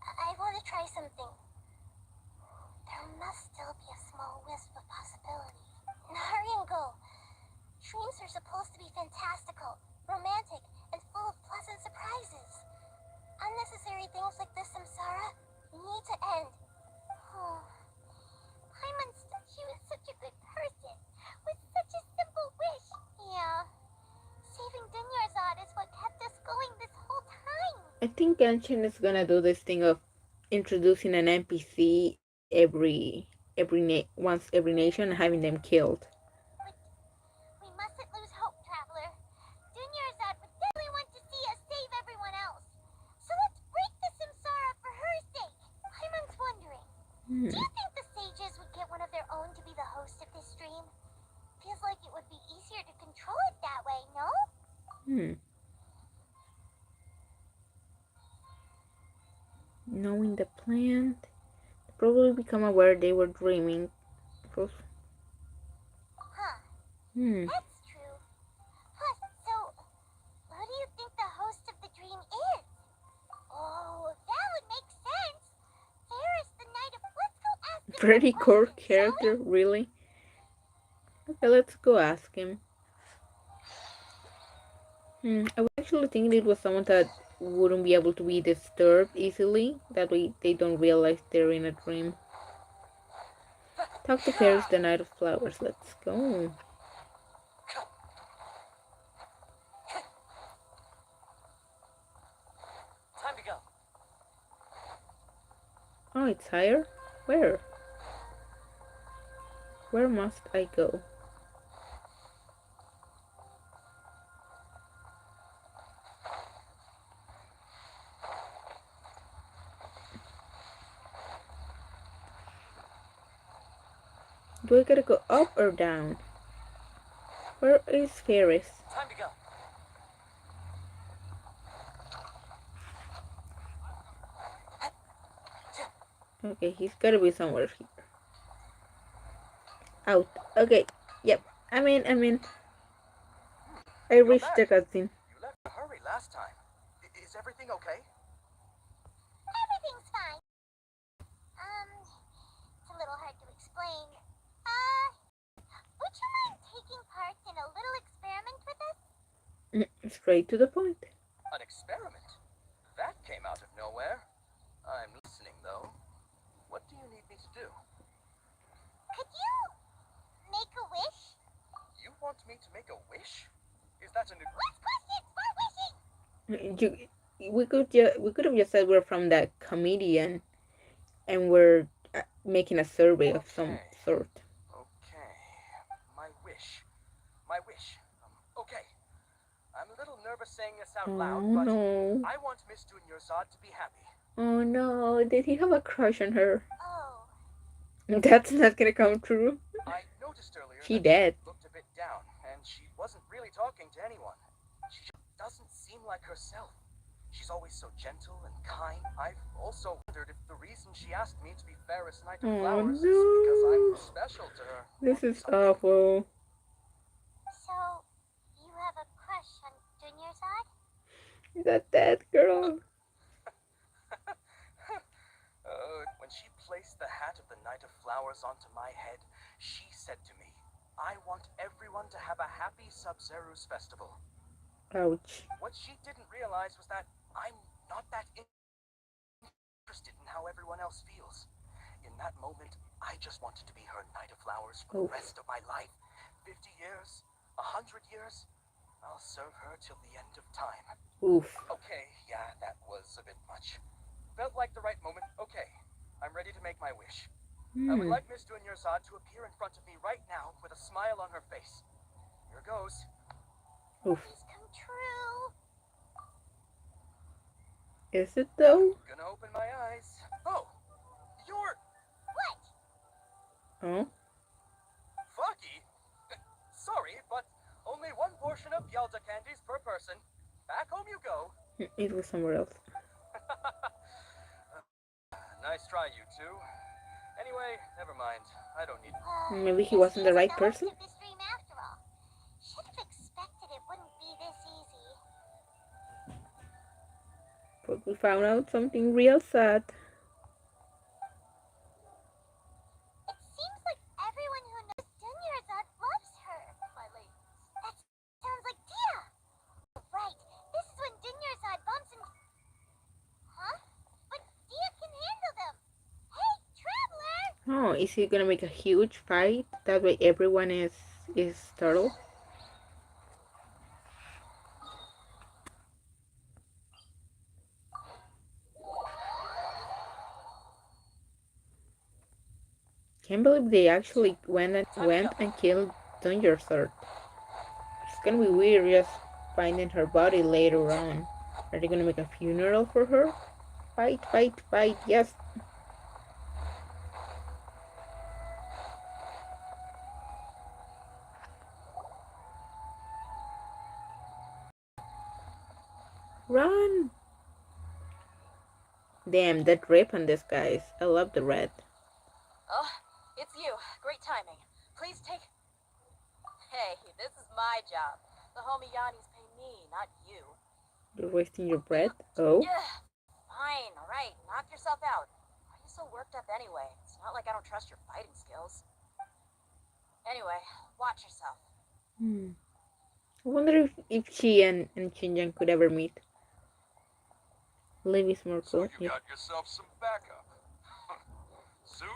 I want to try something. There must still be a small wisp of possibility. Hurry and go. Dreams are supposed to be fantastical, romantic, I think Genshin is gonna do this thing of introducing an NPC once every nation and having them killed. But we mustn't lose hope, Traveler. Dunyarzad would definitely want to see us save everyone else. So let's break the Samsara for her sake. Hyman's wondering, Hmm. do you think the sages would get one of their own to be the host of this stream? Feels like it would be easier to control it that way, no? Knowing the plan, probably become aware they were dreaming. Huh. Hmm. That's true. Plus, so, who do you think the host of the dream is? Oh, that would make sense. Ferris, the Knight of... Let's go ask him Pretty some core questions, shall we? character, really. Okay, let's go ask him. I was actually thinking it was someone that wouldn't be able to be disturbed easily. That way they don't realize they're in a dream. Talk to Paris, the Knight of Flowers. Let's go. Time to go. Oh, it's higher? Where? Where must I go? Do I gotta go up or down? Where is Ferris? Time to go. Okay, he's gotta be somewhere here. Out. Okay, yep. I'm in. I You're reached the back. cutscene. You left in a hurry last time. Is everything okay? Everything's fine. It's a little hard to explain. Would you mind taking part in a little experiment with us? Straight to the point. An experiment? That came out of nowhere. I'm listening, though. What do you need me to do? Could you make a wish? You want me to make a wish? Is that a new... Last question! Smart wishing! We could have just said we're from that comedian, and we're making a survey of some sort. Okay. My wish. My wish. Okay. I'm a little nervous saying this out loud, Oh but no! I want Miss Dunyarzad to be happy. Oh no! Did he have a crush on her? Oh. That's not gonna come true. I noticed earlier She that dead. she looked a bit down, and she wasn't really talking to anyone. She just doesn't seem like herself. She's always so gentle and kind. I've also wondered if the reason she asked me to be Ferris Knight of Oh Flowers is because I'm no! special to her. This or is something. awful. So, you have a crush on Dunyarzad? That girl. When she placed the hat of the Knight of Flowers onto my head, she said to me, I want everyone to have a happy Sub-Zeru's festival. Ouch. What she didn't realize was that I'm not that interested in how everyone else feels. In that moment, I just wanted to be her Knight of Flowers for the rest of my life. 50 years, 100 years, I'll serve her till the end of time. Oof. Okay, yeah, that was a bit much. Felt like the right moment. Okay, I'm ready to make my wish. I would like Miss Dunyarzad to appear in front of me right now with a smile on her face. Here goes. Oof. Please come true. Is it though? Gonna open my eyes. Oh, you're What? Oh. Foggy. Sorry, but only one portion of Yalda candies per person. Back home you go. It was somewhere else. Nice try, you two. Anyway, never mind. I don't need... Maybe he wasn't the right person? This dream after all. Should have expected it wouldn't be this easy. But we found out something real sad. It seems like everyone who knows Dunyarzad loves her. My lady. That sounds like Dia. Right. This is when Dunyarzad bumps into... Huh? But Dia can handle them. Hey, Traveler! Oh, is he gonna make a huge fight? That way everyone is startled? Can't believe they actually went and killed Dungersart. It's gonna be weird just finding her body later on. Are they gonna make a funeral for her? Fight, fight, fight, yes. Run! Damn, that rip on this guys. I love the red. Oh, it's you. Great timing. Please take... Hey, this is my job. The homie Yanni's pay me, not you. You're wasting your breath? Oh? Yeah, fine, alright. Knock yourself out. Why are you so worked up anyway? It's not like I don't trust your fighting skills. Anyway, watch yourself. I wonder if she and Shinjan could ever meet. Liv is more So cool. you got yourself some backup. Suit?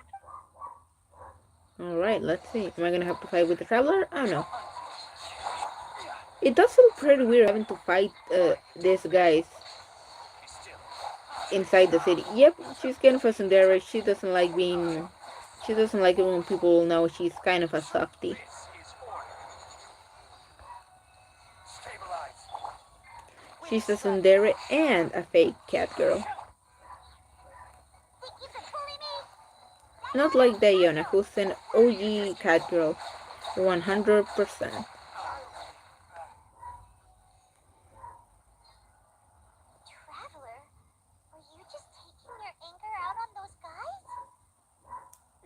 Alright, let's see. Am I gonna have to fight with the Traveler? I don't know. It does feel pretty weird having to fight these guys inside the city. Yep, she's kind of a tsundere. She doesn't like being... She doesn't like it when people know she's kind of a softie. She's a tsundere and a fake cat girl. Not like Diana, who's an OG cat girl. 100%.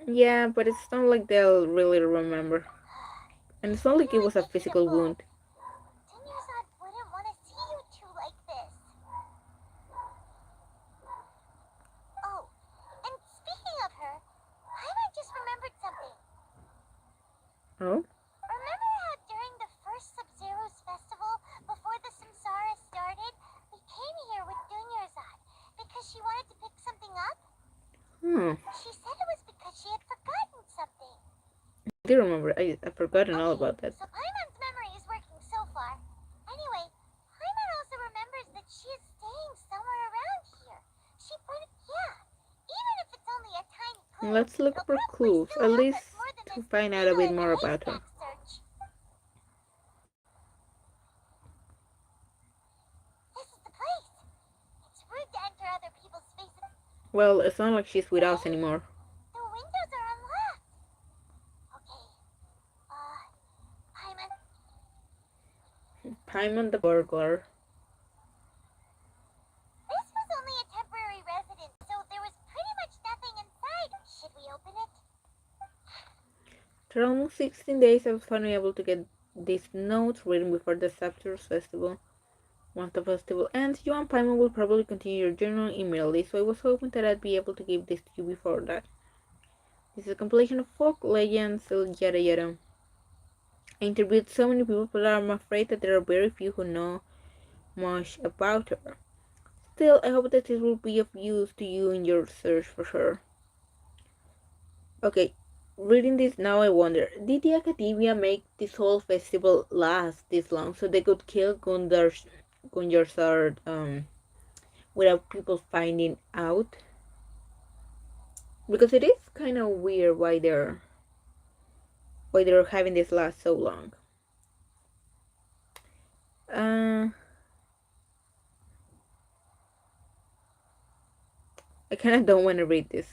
Yeah, but it's not like they'll really remember. And it's not like it was a physical wound. Wouldn't want to see you two like this. Oh, and speaking of her, I just remembered something. Oh? Remember how during the first Sub-Zero's festival, before the Samsara started, we came here with Dunyarzad because she wanted to pick something up? She said it was because she had forgotten something. I do remember. I've forgotten all about that. So Paimon's memory is working so far. Anyway, Paimon also remembers that she is staying somewhere around here. She put it, yeah. Even if it's only a tiny clue. Let's look for clues, at least to find out a bit more about her. This is the place. It's rude to enter other people's spaces. Well, it's not like she's with us anymore. The windows are unlocked. Okay. Paimon. Paimon the burglar. This was only a temporary residence, so there was pretty much nothing inside. Should we open it? After almost 16 days, I was finally able to get these notes written before the Sapphires Festival. Once the festival ends, you and Paimon will probably continue your journal immediately, so I was hoping that I'd be able to give this to you before that. This is a compilation of folk, legends, yada yada. I interviewed so many people, but I'm afraid that there are very few who know much about her. Still, I hope that this will be of use to you in your search for her. Okay, reading this now I wonder, did the academia make this whole festival last this long so they could kill Gunjarsard without people finding out? Because it is kind of weird why they're having this last so long. I kind of don't want to read this.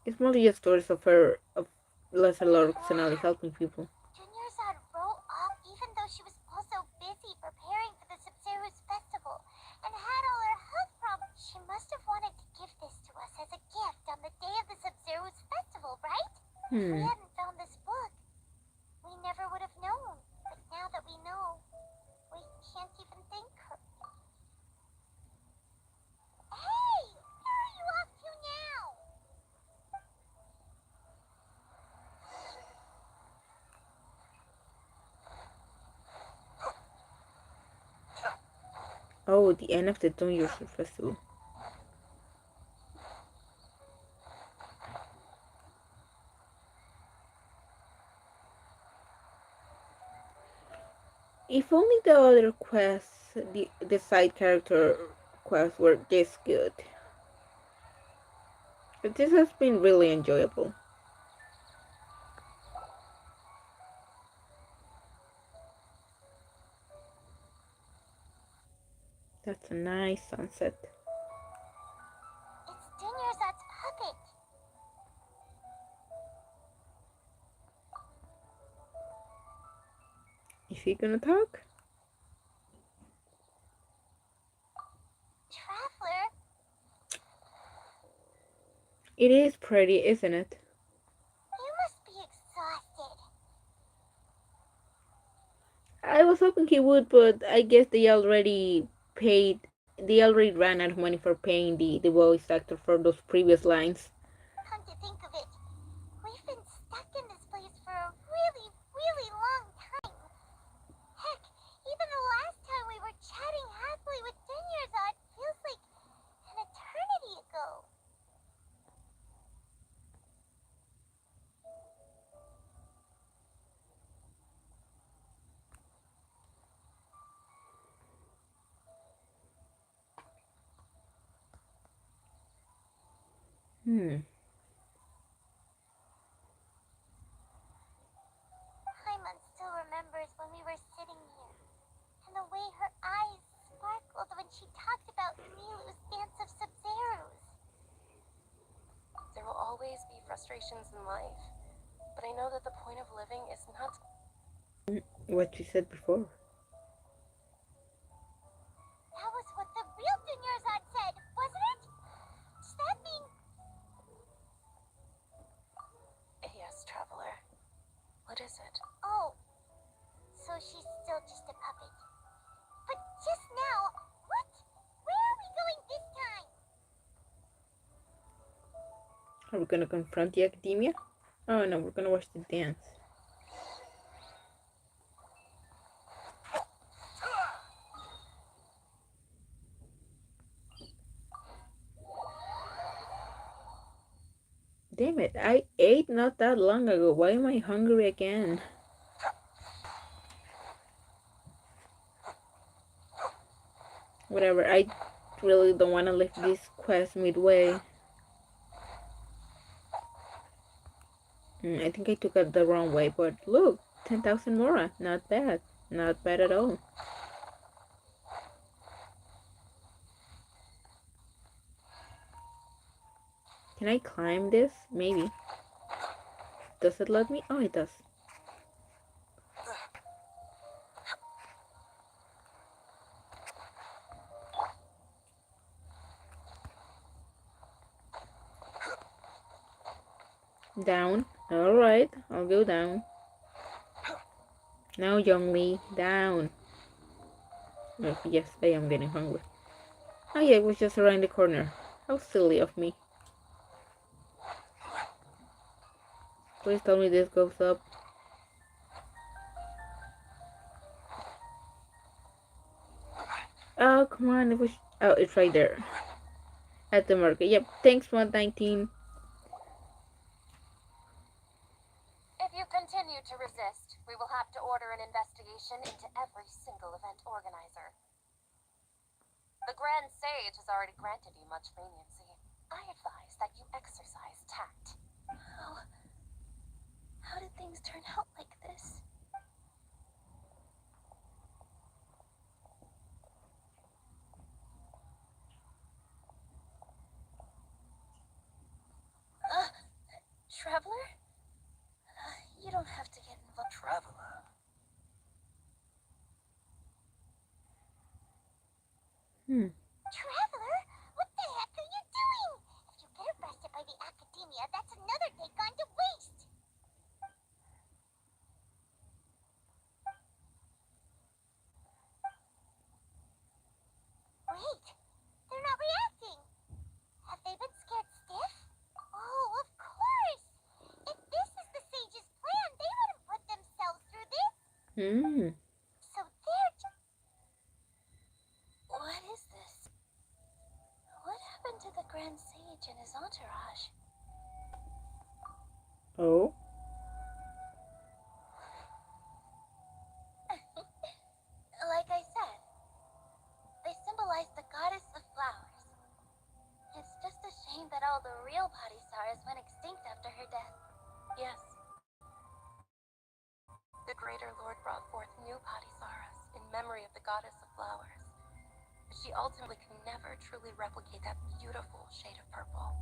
It's mostly just stories of her, of Lazarus Xenali helping people. Dunyarzad wrote off even though she was also busy preparing for the Sub-Zero's festival and had all her health problems. She must have wanted to give this to us as a gift on the day of the Sub-Zero's festival, right? If we hadn't found this book, we never would have known. But now that we know, we can't even thank her. Hey! Where are you off to now? Oh, the end of the Dungersart Festival. If only the other quests the side character quests were this good. But this has been really enjoyable. That's a nice sunset. It's Dinyarzad's puppet. Is he gonna talk? Traveler, It is pretty, isn't it? you must be exhausted. I was hoping he would, but I guess they already paid. They already ran out of money for paying the voice actor for those previous lines. Come to think of it, we've been stuck in this place for a really, really long time. Heck, even the last time we were chatting happily with Dinyarzad feels like an eternity ago. Paimon still remembers when we were sitting here, and the way her eyes sparkled when she talked about Milu's dance of Sub-Zerus. There will always be frustrations in life, but I know that the point of living is not. What you said before. That was what the real Dinyarzad said, wasn't it? Does that mean... Yes, Traveler. What is it? Oh, so she's still just a puppet. But just now, what? Where are we going this time? Are we gonna confront the academia? Oh no, we're gonna watch the dance. Damn it, I ate not that long ago. Why am I hungry again? Whatever, I really don't want to leave this quest midway. I think I took it the wrong way, but look, 10,000 mora. Not bad. Not bad at all. Can I climb this? Maybe. Does it let me? Oh, it does. Down. Alright, I'll go down. Now, Youngly, down. Oh, yes, I am getting hungry. Oh yeah, it was just around the corner. How silly of me. Please tell me this goes up. Oh, come on, it was... Oh, it's right there. At the market. Yep, thanks, 119. If you continue to resist, we will have to order an investigation into every single event organizer. The Grand Sage has already granted you much leniency. I advise that you exercise tact. How did things turn out like this? Traveler? You don't have to get involved. Traveler. Traveler, what the heck are you doing? If you get arrested by the Academia, that's another day gone to waste. Wait, they're not reacting. Have they been scared stiff? Oh, of course. If this is the Sage's plan, they wouldn't put themselves through this. So they're just... What is this? What happened to the Grand Sage and his entourage? Oh? Like I said, goddess of flowers. But she ultimately could never truly replicate that beautiful shade of purple.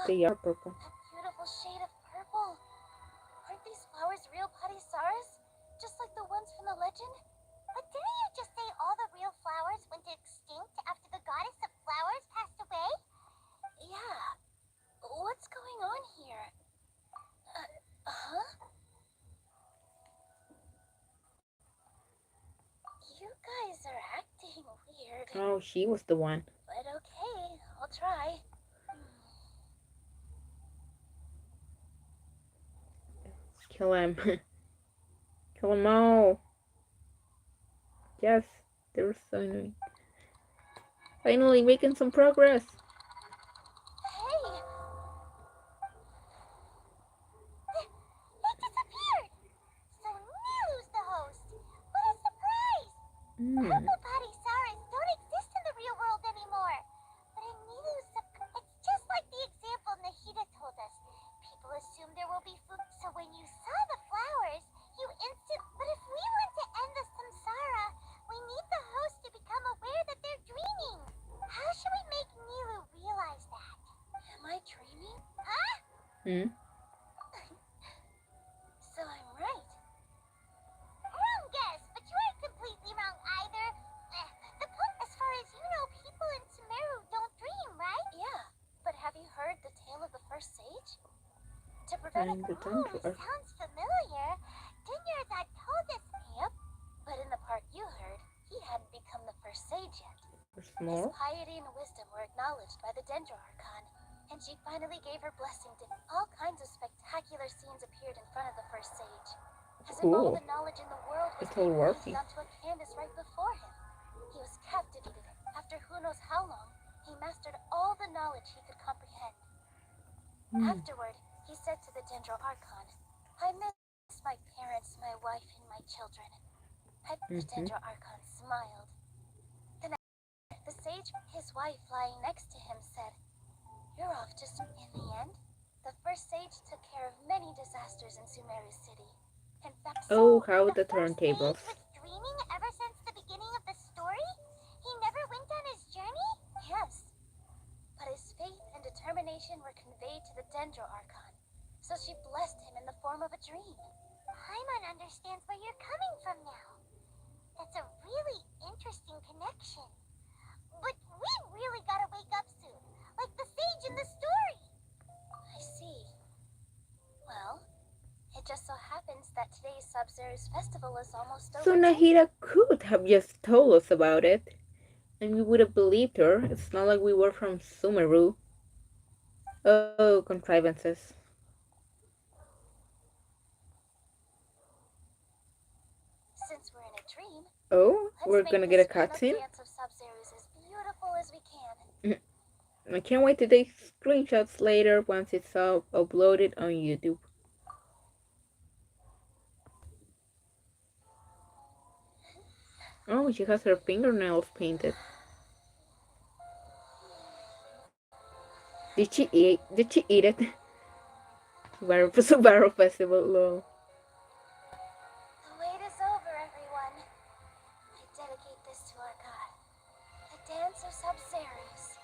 They are purple. That beautiful shade of purple. Aren't these flowers real Padisaras? Just like the ones from the legend? But didn't you just say all the real flowers went extinct after the goddess of flowers passed away? Yeah. What's going on here? Huh? You guys are acting weird. Oh, she was the one. But okay, I'll try. Kill him. Kill them all. Yes, they're so annoying. Finally making some progress. Hey! They disappeared! So Nilu's the host! What a surprise! Purple Padisaras don't exist in the real world anymore. But in Nilu's it's just like the example Nahida told us. People assume there will be food, so when you saw the flowers, you But if we want to end the samsara, we need the host to become aware that they're dreaming. How should we make Nilu realize that? Am I dreaming? Huh? So I'm right. Wrong guess, but you aren't completely wrong either. As far as you know, people in Sumeru don't dream, right? Yeah, but have you heard the tale of the first sage? To prevent Find the Dendro Archon. Sounds familiar. Dinyard had told us. Yep, but in the part you heard, he hadn't become the first sage yet. There's His more. piety and wisdom were acknowledged by the Dendro Archon, and she finally gave her blessing to all kinds of spectacular scenes appeared in front of the first sage. As if all Cool. the knowledge in the world was It's all being working. painted onto a canvas right before him. He was captivated. After who knows how long, he mastered all the knowledge he could comprehend. Afterward, he said to the Dendro Archon, I miss my parents, my wife, and my children. The Dendro Archon smiled. The sage, his wife lying next to him, said, You're off just in the end. The first sage took care of many disasters in Sumeru City. In fact, Oh, how the first turntables. sage was dreaming ever since the beginning of the story? He never went on his journey? Yes. But his faith and determination were conveyed to the Dendro Archon, so she blessed him in the form of a dream. Paimon understands where you're coming from now. That's a really interesting connection. But we really gotta wake up soon, like the sage in the story. I see. Well, it just so happens that today's Sub-Zero's festival is almost over. So Nahida could have just told us about it, and we would have believed her. It's not like we were from Sumeru. Oh, contrivances. Since we're in a dream, Oh, we're let's gonna make get a this final cutscene? dance of Sub-Zero's as beautiful as we can. I can't wait to take screenshots later once it's all uploaded on YouTube. Oh, she has her fingernails painted. Did she eat? Did she eat it? Subaru Festival, lol. The wait is over, everyone. I dedicate this to our god, the dance of Sub-Zero's.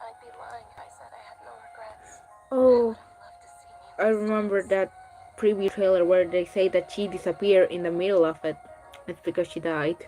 I'd be lying if I said I had no regrets. Oh, I I remember that preview trailer where they say that she disappeared in the middle of it. It's because she died.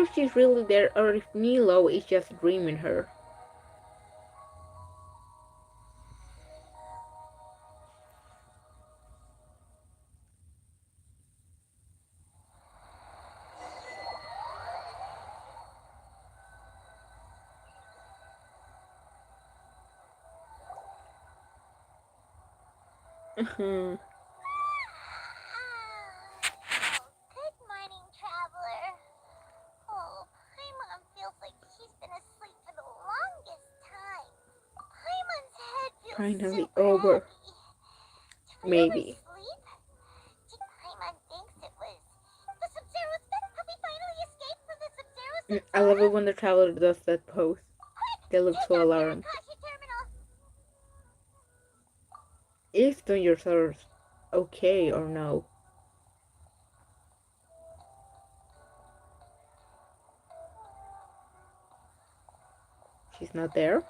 wonder if she's really there or if Nilo is just dreaming her. Oh, good morning, traveler. Oh, Paimon feels like she's been asleep for the longest time. Paimon's head feels Finally super over. heavy. Did we Maybe. oversleep? Paimon thinks it was the Sub-Zero's bed. Have we finally escaped from the Sub-Zero's I love it Saga? when the traveler does that pose. Quick, They look take so out the alarmed. Akashi terminal. Is Dungeon Source okay or no? She's not there?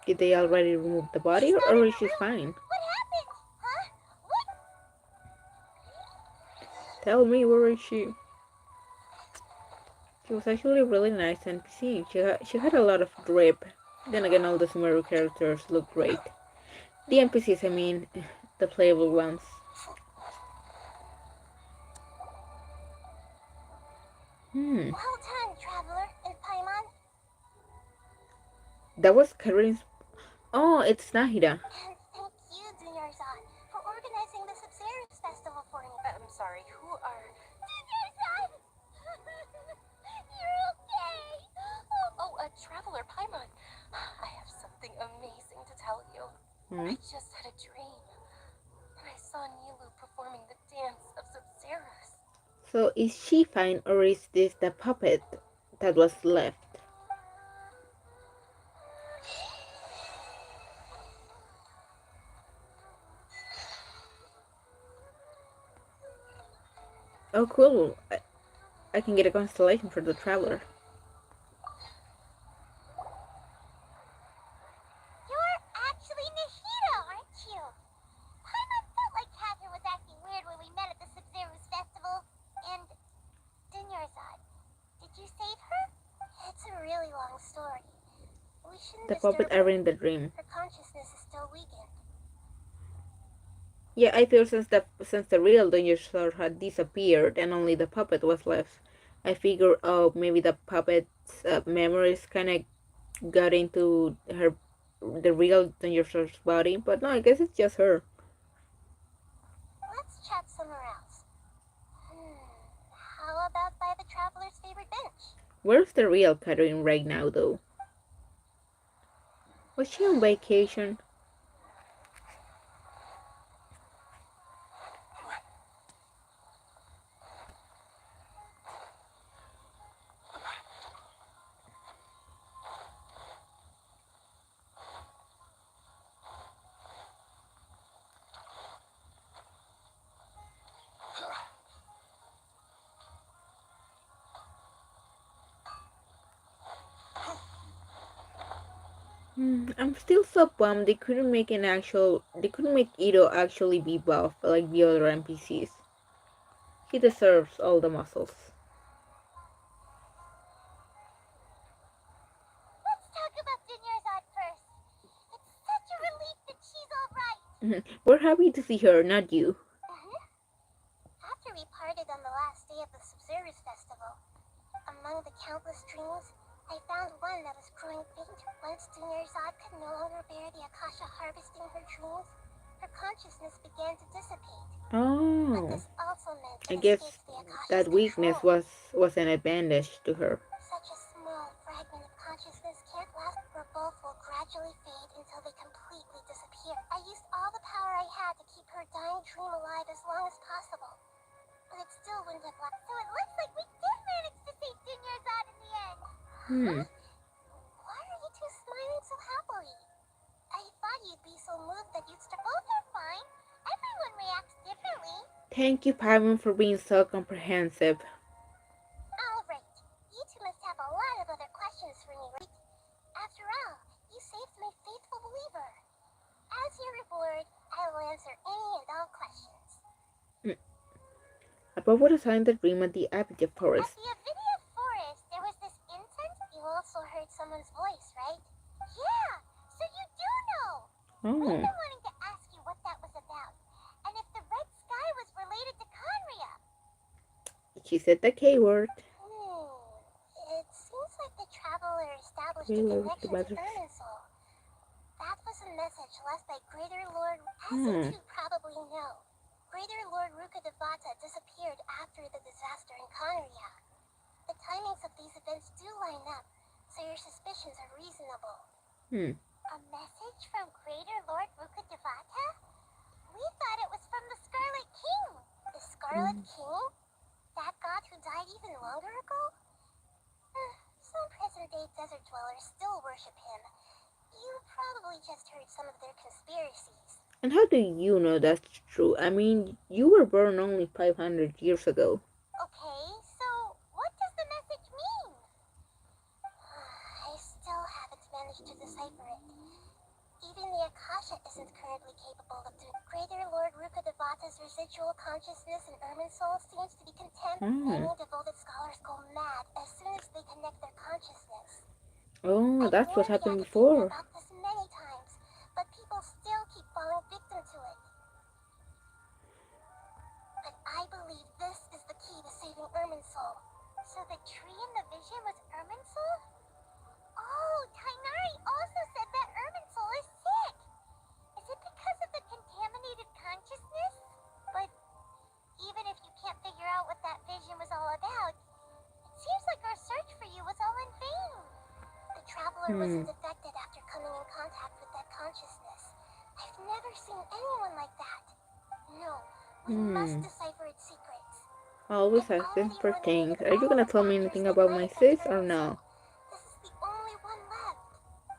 Did they already remove the body She's not or in is her she room. fine? What happened? Huh? What? Tell me, where is she? She was actually a really nice NPC. She had a lot of drip. Then again, all the Sumeru characters look great. The NPCs, I mean, the playable ones. Well done, traveler and Paimon. That was Karin's. Oh, it's Nahida. And thank you, Dunyarzad, for organizing the Sub-Zero's festival for me. I'm sorry, who are... Dunyarzad! You're okay! Oh, a traveler, Paimon. I have something amazing to tell you. I just had a dream. And I saw Nilu performing the dance of Sub-Zeros. So is she fine or is this the puppet that was left? Oh, cool. I can get a constellation for the traveler. You're actually Nahida, aren't you? Paimon felt like Catherine was acting weird when we met at the Sub-Zero's festival. And Dunyarzad, did you save her? It's a really long story. We shouldn't The disturb puppet her. are in the dream. Her consciousness is still weakened. Yeah, I feel since the real Danger Sword had disappeared and only the puppet was left, I figure, oh, maybe the puppet's memories kind of got into the real Danger Sword's body. But no, I guess it's just her. Let's chat somewhere else. How about by the traveler's favorite bench? Where's the real Catherine right now, though? Was she on vacation? I'm still so bummed they couldn't make Ito actually be buff like the other NPCs. He deserves all the muscles. Let's talk about Dunyarzad first. It's such a relief that she's alright. We're happy to see her, not you. After we parted on the last day of the Sub-Zero's festival, among the countless dreams, I found one that was growing faint. Once Dunyarzad could no longer bear the Akasha harvesting her dreams, her consciousness began to dissipate. But Oh, this also meant I that guess escapes the Akasha's that weakness control. was an advantage to her. Such a small fragment of consciousness can't last, where both will gradually fade until they completely disappear. I used all the power I had to keep her dying dream alive as long as possible. But it still wouldn't have lasted. So it looks like we did manage to save Dunyarzad in the end. Huh? Why are you two smiling so happily? I thought you'd be so moved that you'd start. Both are fine. Everyone reacts differently. Thank you, Paimon, for being so comprehensive. Alright. You two must have a lot of other questions for me, right? After all, you saved my faithful believer. As your reward, I will answer any and all questions. Above would assign the dream at the Abigail At Forest. the Avidia place, right? Yeah, so you do know. We've Oh, been wanting to ask you what that was about, and if the red sky was related to Conria. she said the K word. It seems like the traveler established a Reload the connection to batteries. Irminsul. That was a message left by Greater Lord, as you Hmm. two probably know. Greater Lord Ruka Devata disappeared after the disaster in Conria. The timings of these events do line up, so your suspicions are reasonable. Hmm. A message from Greater Lord Ruka Devata? We thought it was from the Scarlet King. The Scarlet King? That god who died even longer ago? Some present-day desert dwellers still worship him. You probably just heard some of their conspiracies. And how do you know that's true? I mean, you were born only 500 years ago. Okay, so what does the message mean? I still haven't managed to decipher it. Even the Akasha isn't currently capable of doing. Greater Lord Ruka Devata's residual consciousness in Irminsul seems to be content. Hmm. Many devoted scholars go mad as soon as they connect their consciousness. Oh, I've that's what warned the happened academia before. about this many times, but people still keep falling victim to it. But I believe this is the key to saving Irminsul. So the tree in the vision was Irminsul? Oh, Tainari also said that Irminsul is sick. Is it because of the contaminated consciousness? But even if you can't figure out what that vision was all about, it seems like our search for you was all in vain. The traveler wasn't affected after coming in contact with that consciousness. I've never seen anyone like that. No, we must decipher its secrets. Always I've asking already for eliminated things. Are you all gonna the tell me factors anything that about might my affect sis or Irminsul. no? This is the only one left.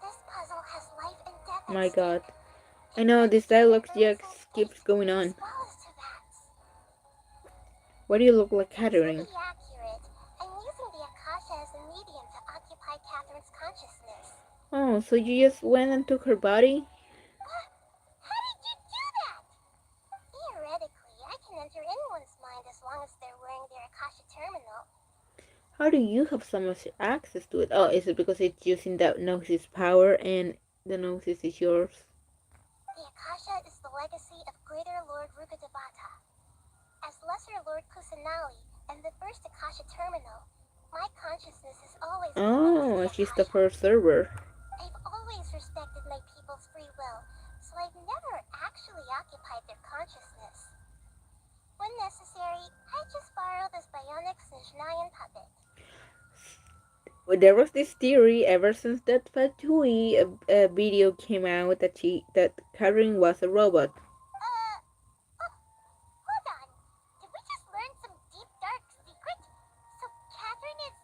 This puzzle has life and death at My god. stake. I It know could this save dialogue Irminsul's just keeps fate, going as on. well as Tibet's. Why do you look like To Catherine? be accurate, I'm using the Akasha as a medium to occupy Catherine's consciousness. Oh, so you just went and took her body? How did you do that? Theoretically, I can enter anyone's mind as long as they're wearing their Akasha terminal. How do you have so much access to it? Oh, is it because it's using that Gnosis power and the Gnosis is yours? The Akasha is the legacy of Greater Lord Ruka Devata. As Lesser Lord Kusanali and the first Akasha terminal, my consciousness has always been linked to Oh, the she's the Akasha. first server. I've always respected my people's free will, so I've never actually occupied their consciousness. When necessary, I just borrow this bionic Snezhnayan puppet. Well, there was this theory ever since that Fatui video came out that Catherine was a robot. Hold on. Did we just learn some deep, dark secret? So Catherine is...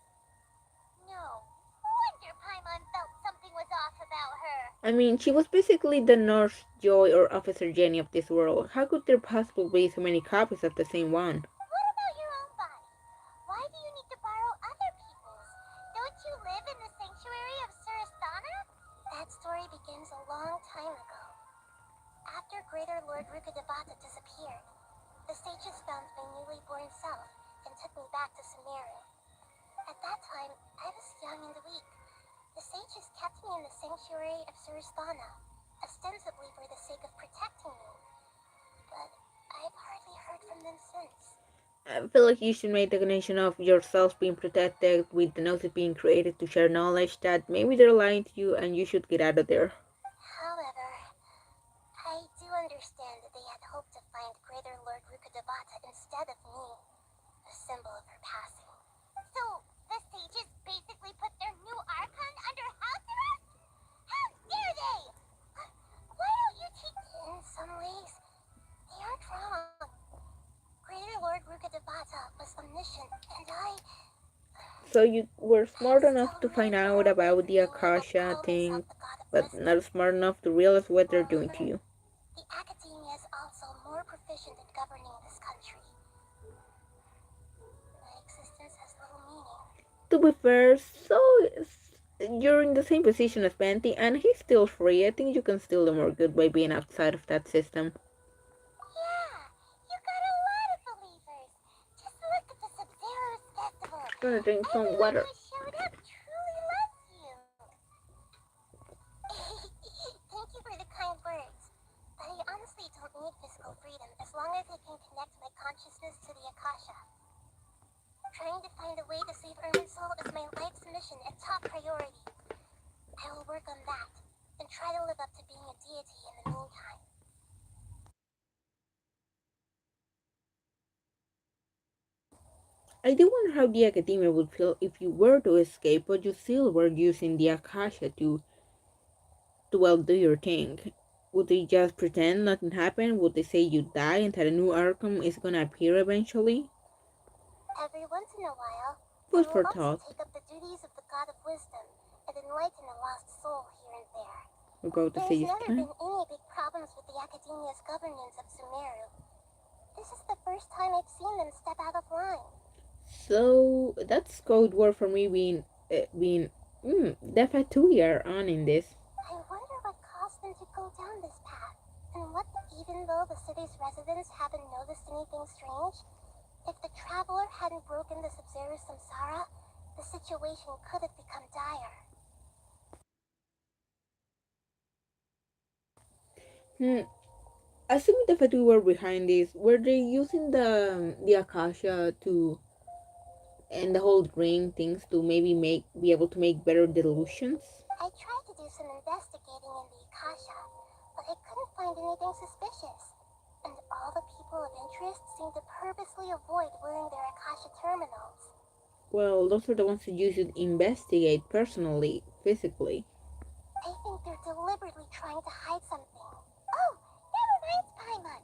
No. Wonder Paimon felt something was off about her. I mean, she was basically the Nurse Joy or Officer Jenny of this world. How could there possibly be so many copies of the same one? What about your own body? Why do you need to borrow other people's? Don't you live in the sanctuary of Surasthana? That story begins a long time ago. After Greater Lord Ruka Devata disappeared, the sages found my newly born self and took me back to Sumeru. At that time, I was young and weak. The sages kept me in the sanctuary of Surasthana, ostensibly for the sake of protecting me. But I've hardly heard from them since. I feel like you should make the connection of yourself being protected with the Gnosis being created to share knowledge that maybe they're lying to you and you should get out of there. However, I do understand that they had hoped to find Greater Lord Ruka Devata instead of me, a symbol of her passing. So, the sages basically put their new Archon under house arrest? How dare they! Why don't you teach... In some ways, they aren't wrong. Greater Lord Ruka Devata was omniscient, and I... So you were smart still enough to need find to out obey about the being able to Akasha call myself thing, the god of but wisdom. not smart enough to realize what they're doing to you. The academia is also more proficient in governing this country. My existence has little meaning. To be fair, you're in the same position as Venti, and he's still free. I think you can still do more good by being outside of that system. Yeah, you got a lot of believers. Just look at the Sub-Zero's festival. I'm gonna drink some Everyone water. who showed up truly loves you. don't need physical freedom as long as I can connect my consciousness to the Akasha. Trying to find a way to save Irminsul is my life's mission and top priority. I will work on that, and try to live up to being a deity in the meantime. I do wonder how the academia would feel if you were to escape, but you still were using the Akasha to well do your thing. Would they just pretend nothing happened? Would they say you die and that a new Arkham is gonna appear eventually? Every once in a while, I Food will for also thought. take up the duties of the God of Wisdom and enlighten a lost soul here and there. We'll go to There's Sage's never plan. been any big problems with the Academia's governance of Sumeru. This is the first time I've seen them step out of line. So that's code word for me being definitely 2 year on in this. I wonder what caused them to go down this path, and what, even though the city's residents haven't noticed anything strange, if the traveler hadn't broken the Sub-Zero samsara, the situation could have become dire. Hmm. Assuming the Fatu were behind this, were they using the Akasha to and the whole dream things to maybe make be able to make better delusions? I tried to do some investigating in the Akasha, but I couldn't find anything suspicious. And all the people of interest seem to purposely avoid wearing their Akasha terminals. Well, those are the ones that you should investigate personally, physically. I think they're deliberately trying to hide something. Oh, that reminds Paimon.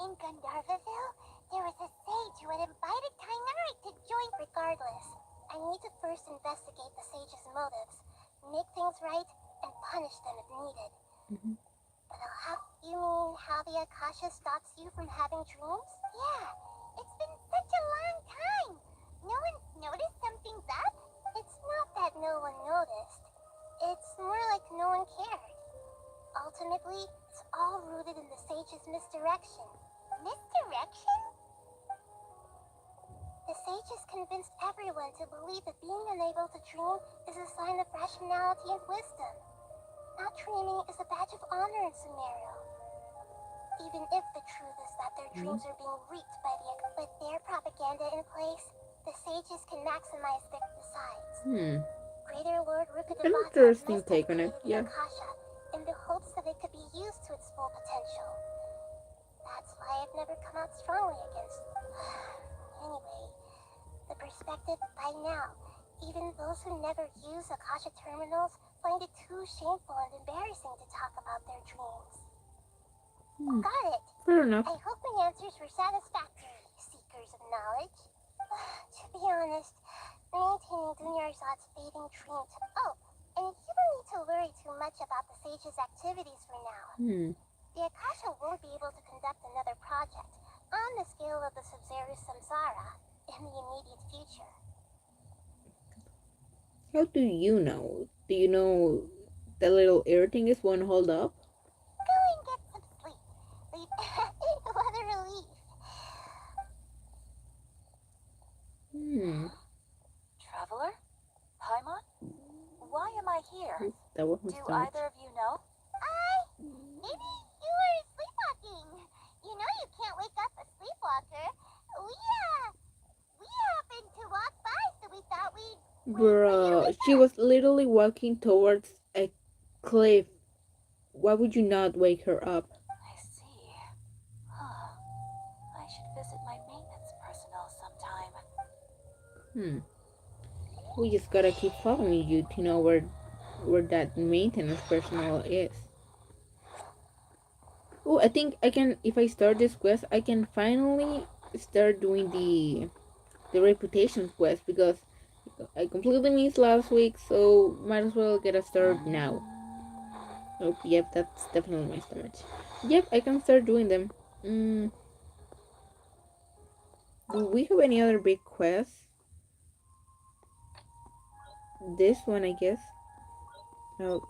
In Gandharvaville, there was a sage who had invited Tainari to join. Regardless, I need to first investigate the sage's motives, make things right, and punish them if needed. Mhm. But you mean how the Akasha stops you from having dreams? Yeah, it's been such a long time. No one's noticed something's up? It's not that no one noticed. It's more like no one cared. Ultimately, it's all rooted in the sage's misdirection. Misdirection? The sage has convinced everyone to believe that being unable to dream is a sign of rationality and wisdom. Not dreaming is a badge of honor in Sumeru. Even if the truth is that their dreams are being reaped by with their propaganda in place, the sages can maximize their besides. Greater Lord An Rukkhadevata interesting must have take on it, created the yeah. Akasha in the hopes that it could be used to its full potential. That's why I've never come out strongly against. Anyway, the perspective by now, even those who never use Akasha terminals find it too shameful and embarrassing to talk about their dreams. Got it. Fair enough. I hope my answers were satisfactory, seekers of knowledge. To be honest, maintaining Dunyarzad's fading dreams. Oh, and you don't need to worry too much about the sage's activities for now. The Akasha won't be able to conduct another project on the scale of the Sub-Zero Samsara in the immediate future. How do you know? Do you know the little ear thing is one hold up? Go and get some sleep. What a relief. Traveler? Paimon? Why am I here? That was my Do stomach. either of you know? Maybe you were sleepwalking. You know you can't wake up a sleepwalker. We happened to walk by, so we thought we'd wait for you to Bruh, wake she up. was literally walking towards a cliff. Why would you not wake her up? I see. Huh. I should visit my maintenance personnel sometime. We just gotta keep following you to know where that maintenance personnel is. Oh, I think I can. If I start this quest, I can finally start doing the reputation quest because I completely missed last week, so might as well get a start now. Oh, yep, that's definitely my stomach. Yep, I can start doing them. Do we have any other big quests? This one, I guess. Oh,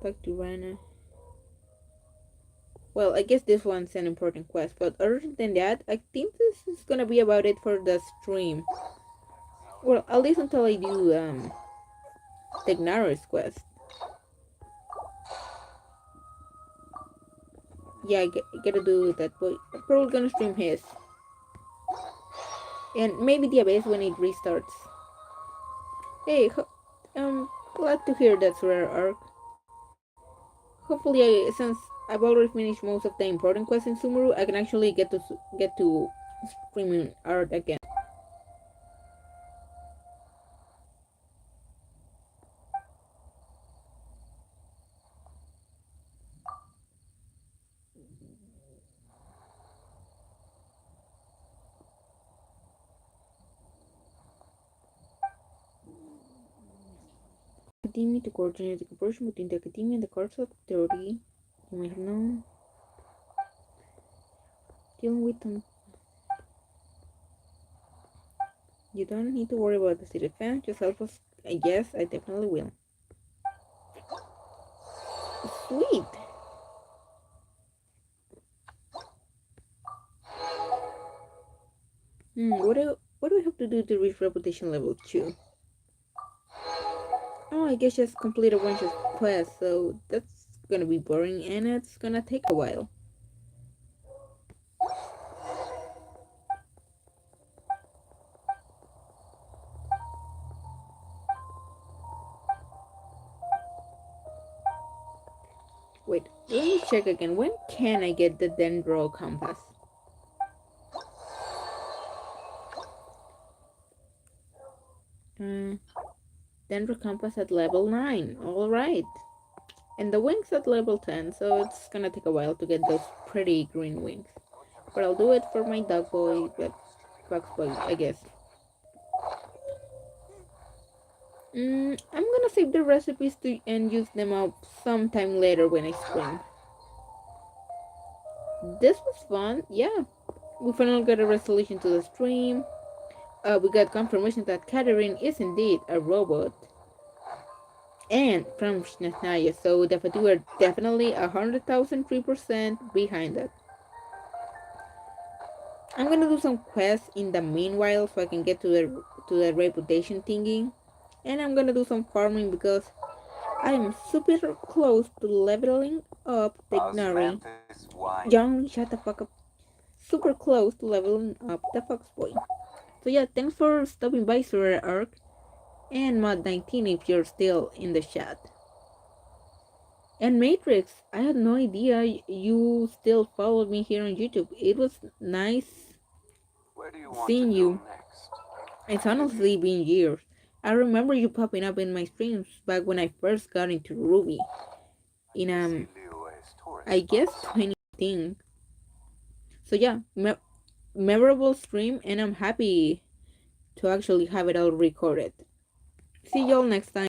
talk to Rana. Well, I guess this one's an important quest, but other than that, I think this is gonna be about it for the stream. Well, at least until I do Tegnaro's quest. yeah, gotta do that. But I'm probably gonna stream his, and maybe the abyss when it restarts. Hey, glad to hear that's rare arc. Hopefully, since I've already finished most of the important quests in Sumeru, I can actually get to streaming art again. Academia to coordinate the cooperation between the academia and the courts of authority. You may have known dealing with them. You don't need to worry about the city defense. Just help us. I guess I definitely will. Sweet. What do I have to do to reach reputation level 2? Oh, I guess just complete a bunch of quests, so that's gonna be boring and it's gonna take a while. Wait, let me check again. When can I get the Dendro Compass? Uh, Dendro Compass at level 9. Alright. And the wings at level 10, so it's gonna take a while to get those pretty green wings. But I'll do it for my dog boy, fox boy, I guess. I'm gonna save the recipes and use them up sometime later when I stream. This was fun, yeah. We finally got a resolution to the stream. We got confirmation that Catherine is indeed a robot. And from Snatnaya, so we are definitely 100,003% behind that. I'm gonna do some quests in the meanwhile so I can get to the reputation thingy. And I'm gonna do some farming because I am super close to leveling up the Ignari. John, shut the fuck up. Super close to leveling up the Fox Boy. So yeah, thanks for stopping by, Sir Arc. And Mod19 if you're still in the chat. And Matrix, I had no idea you still followed me here on YouTube. It was nice seeing you. It's honestly been years. I remember you popping up in my streams back when I first got into Ruby in I guess 2018. So yeah, memorable stream, and I'm happy to actually have it all recorded. See y'all next time.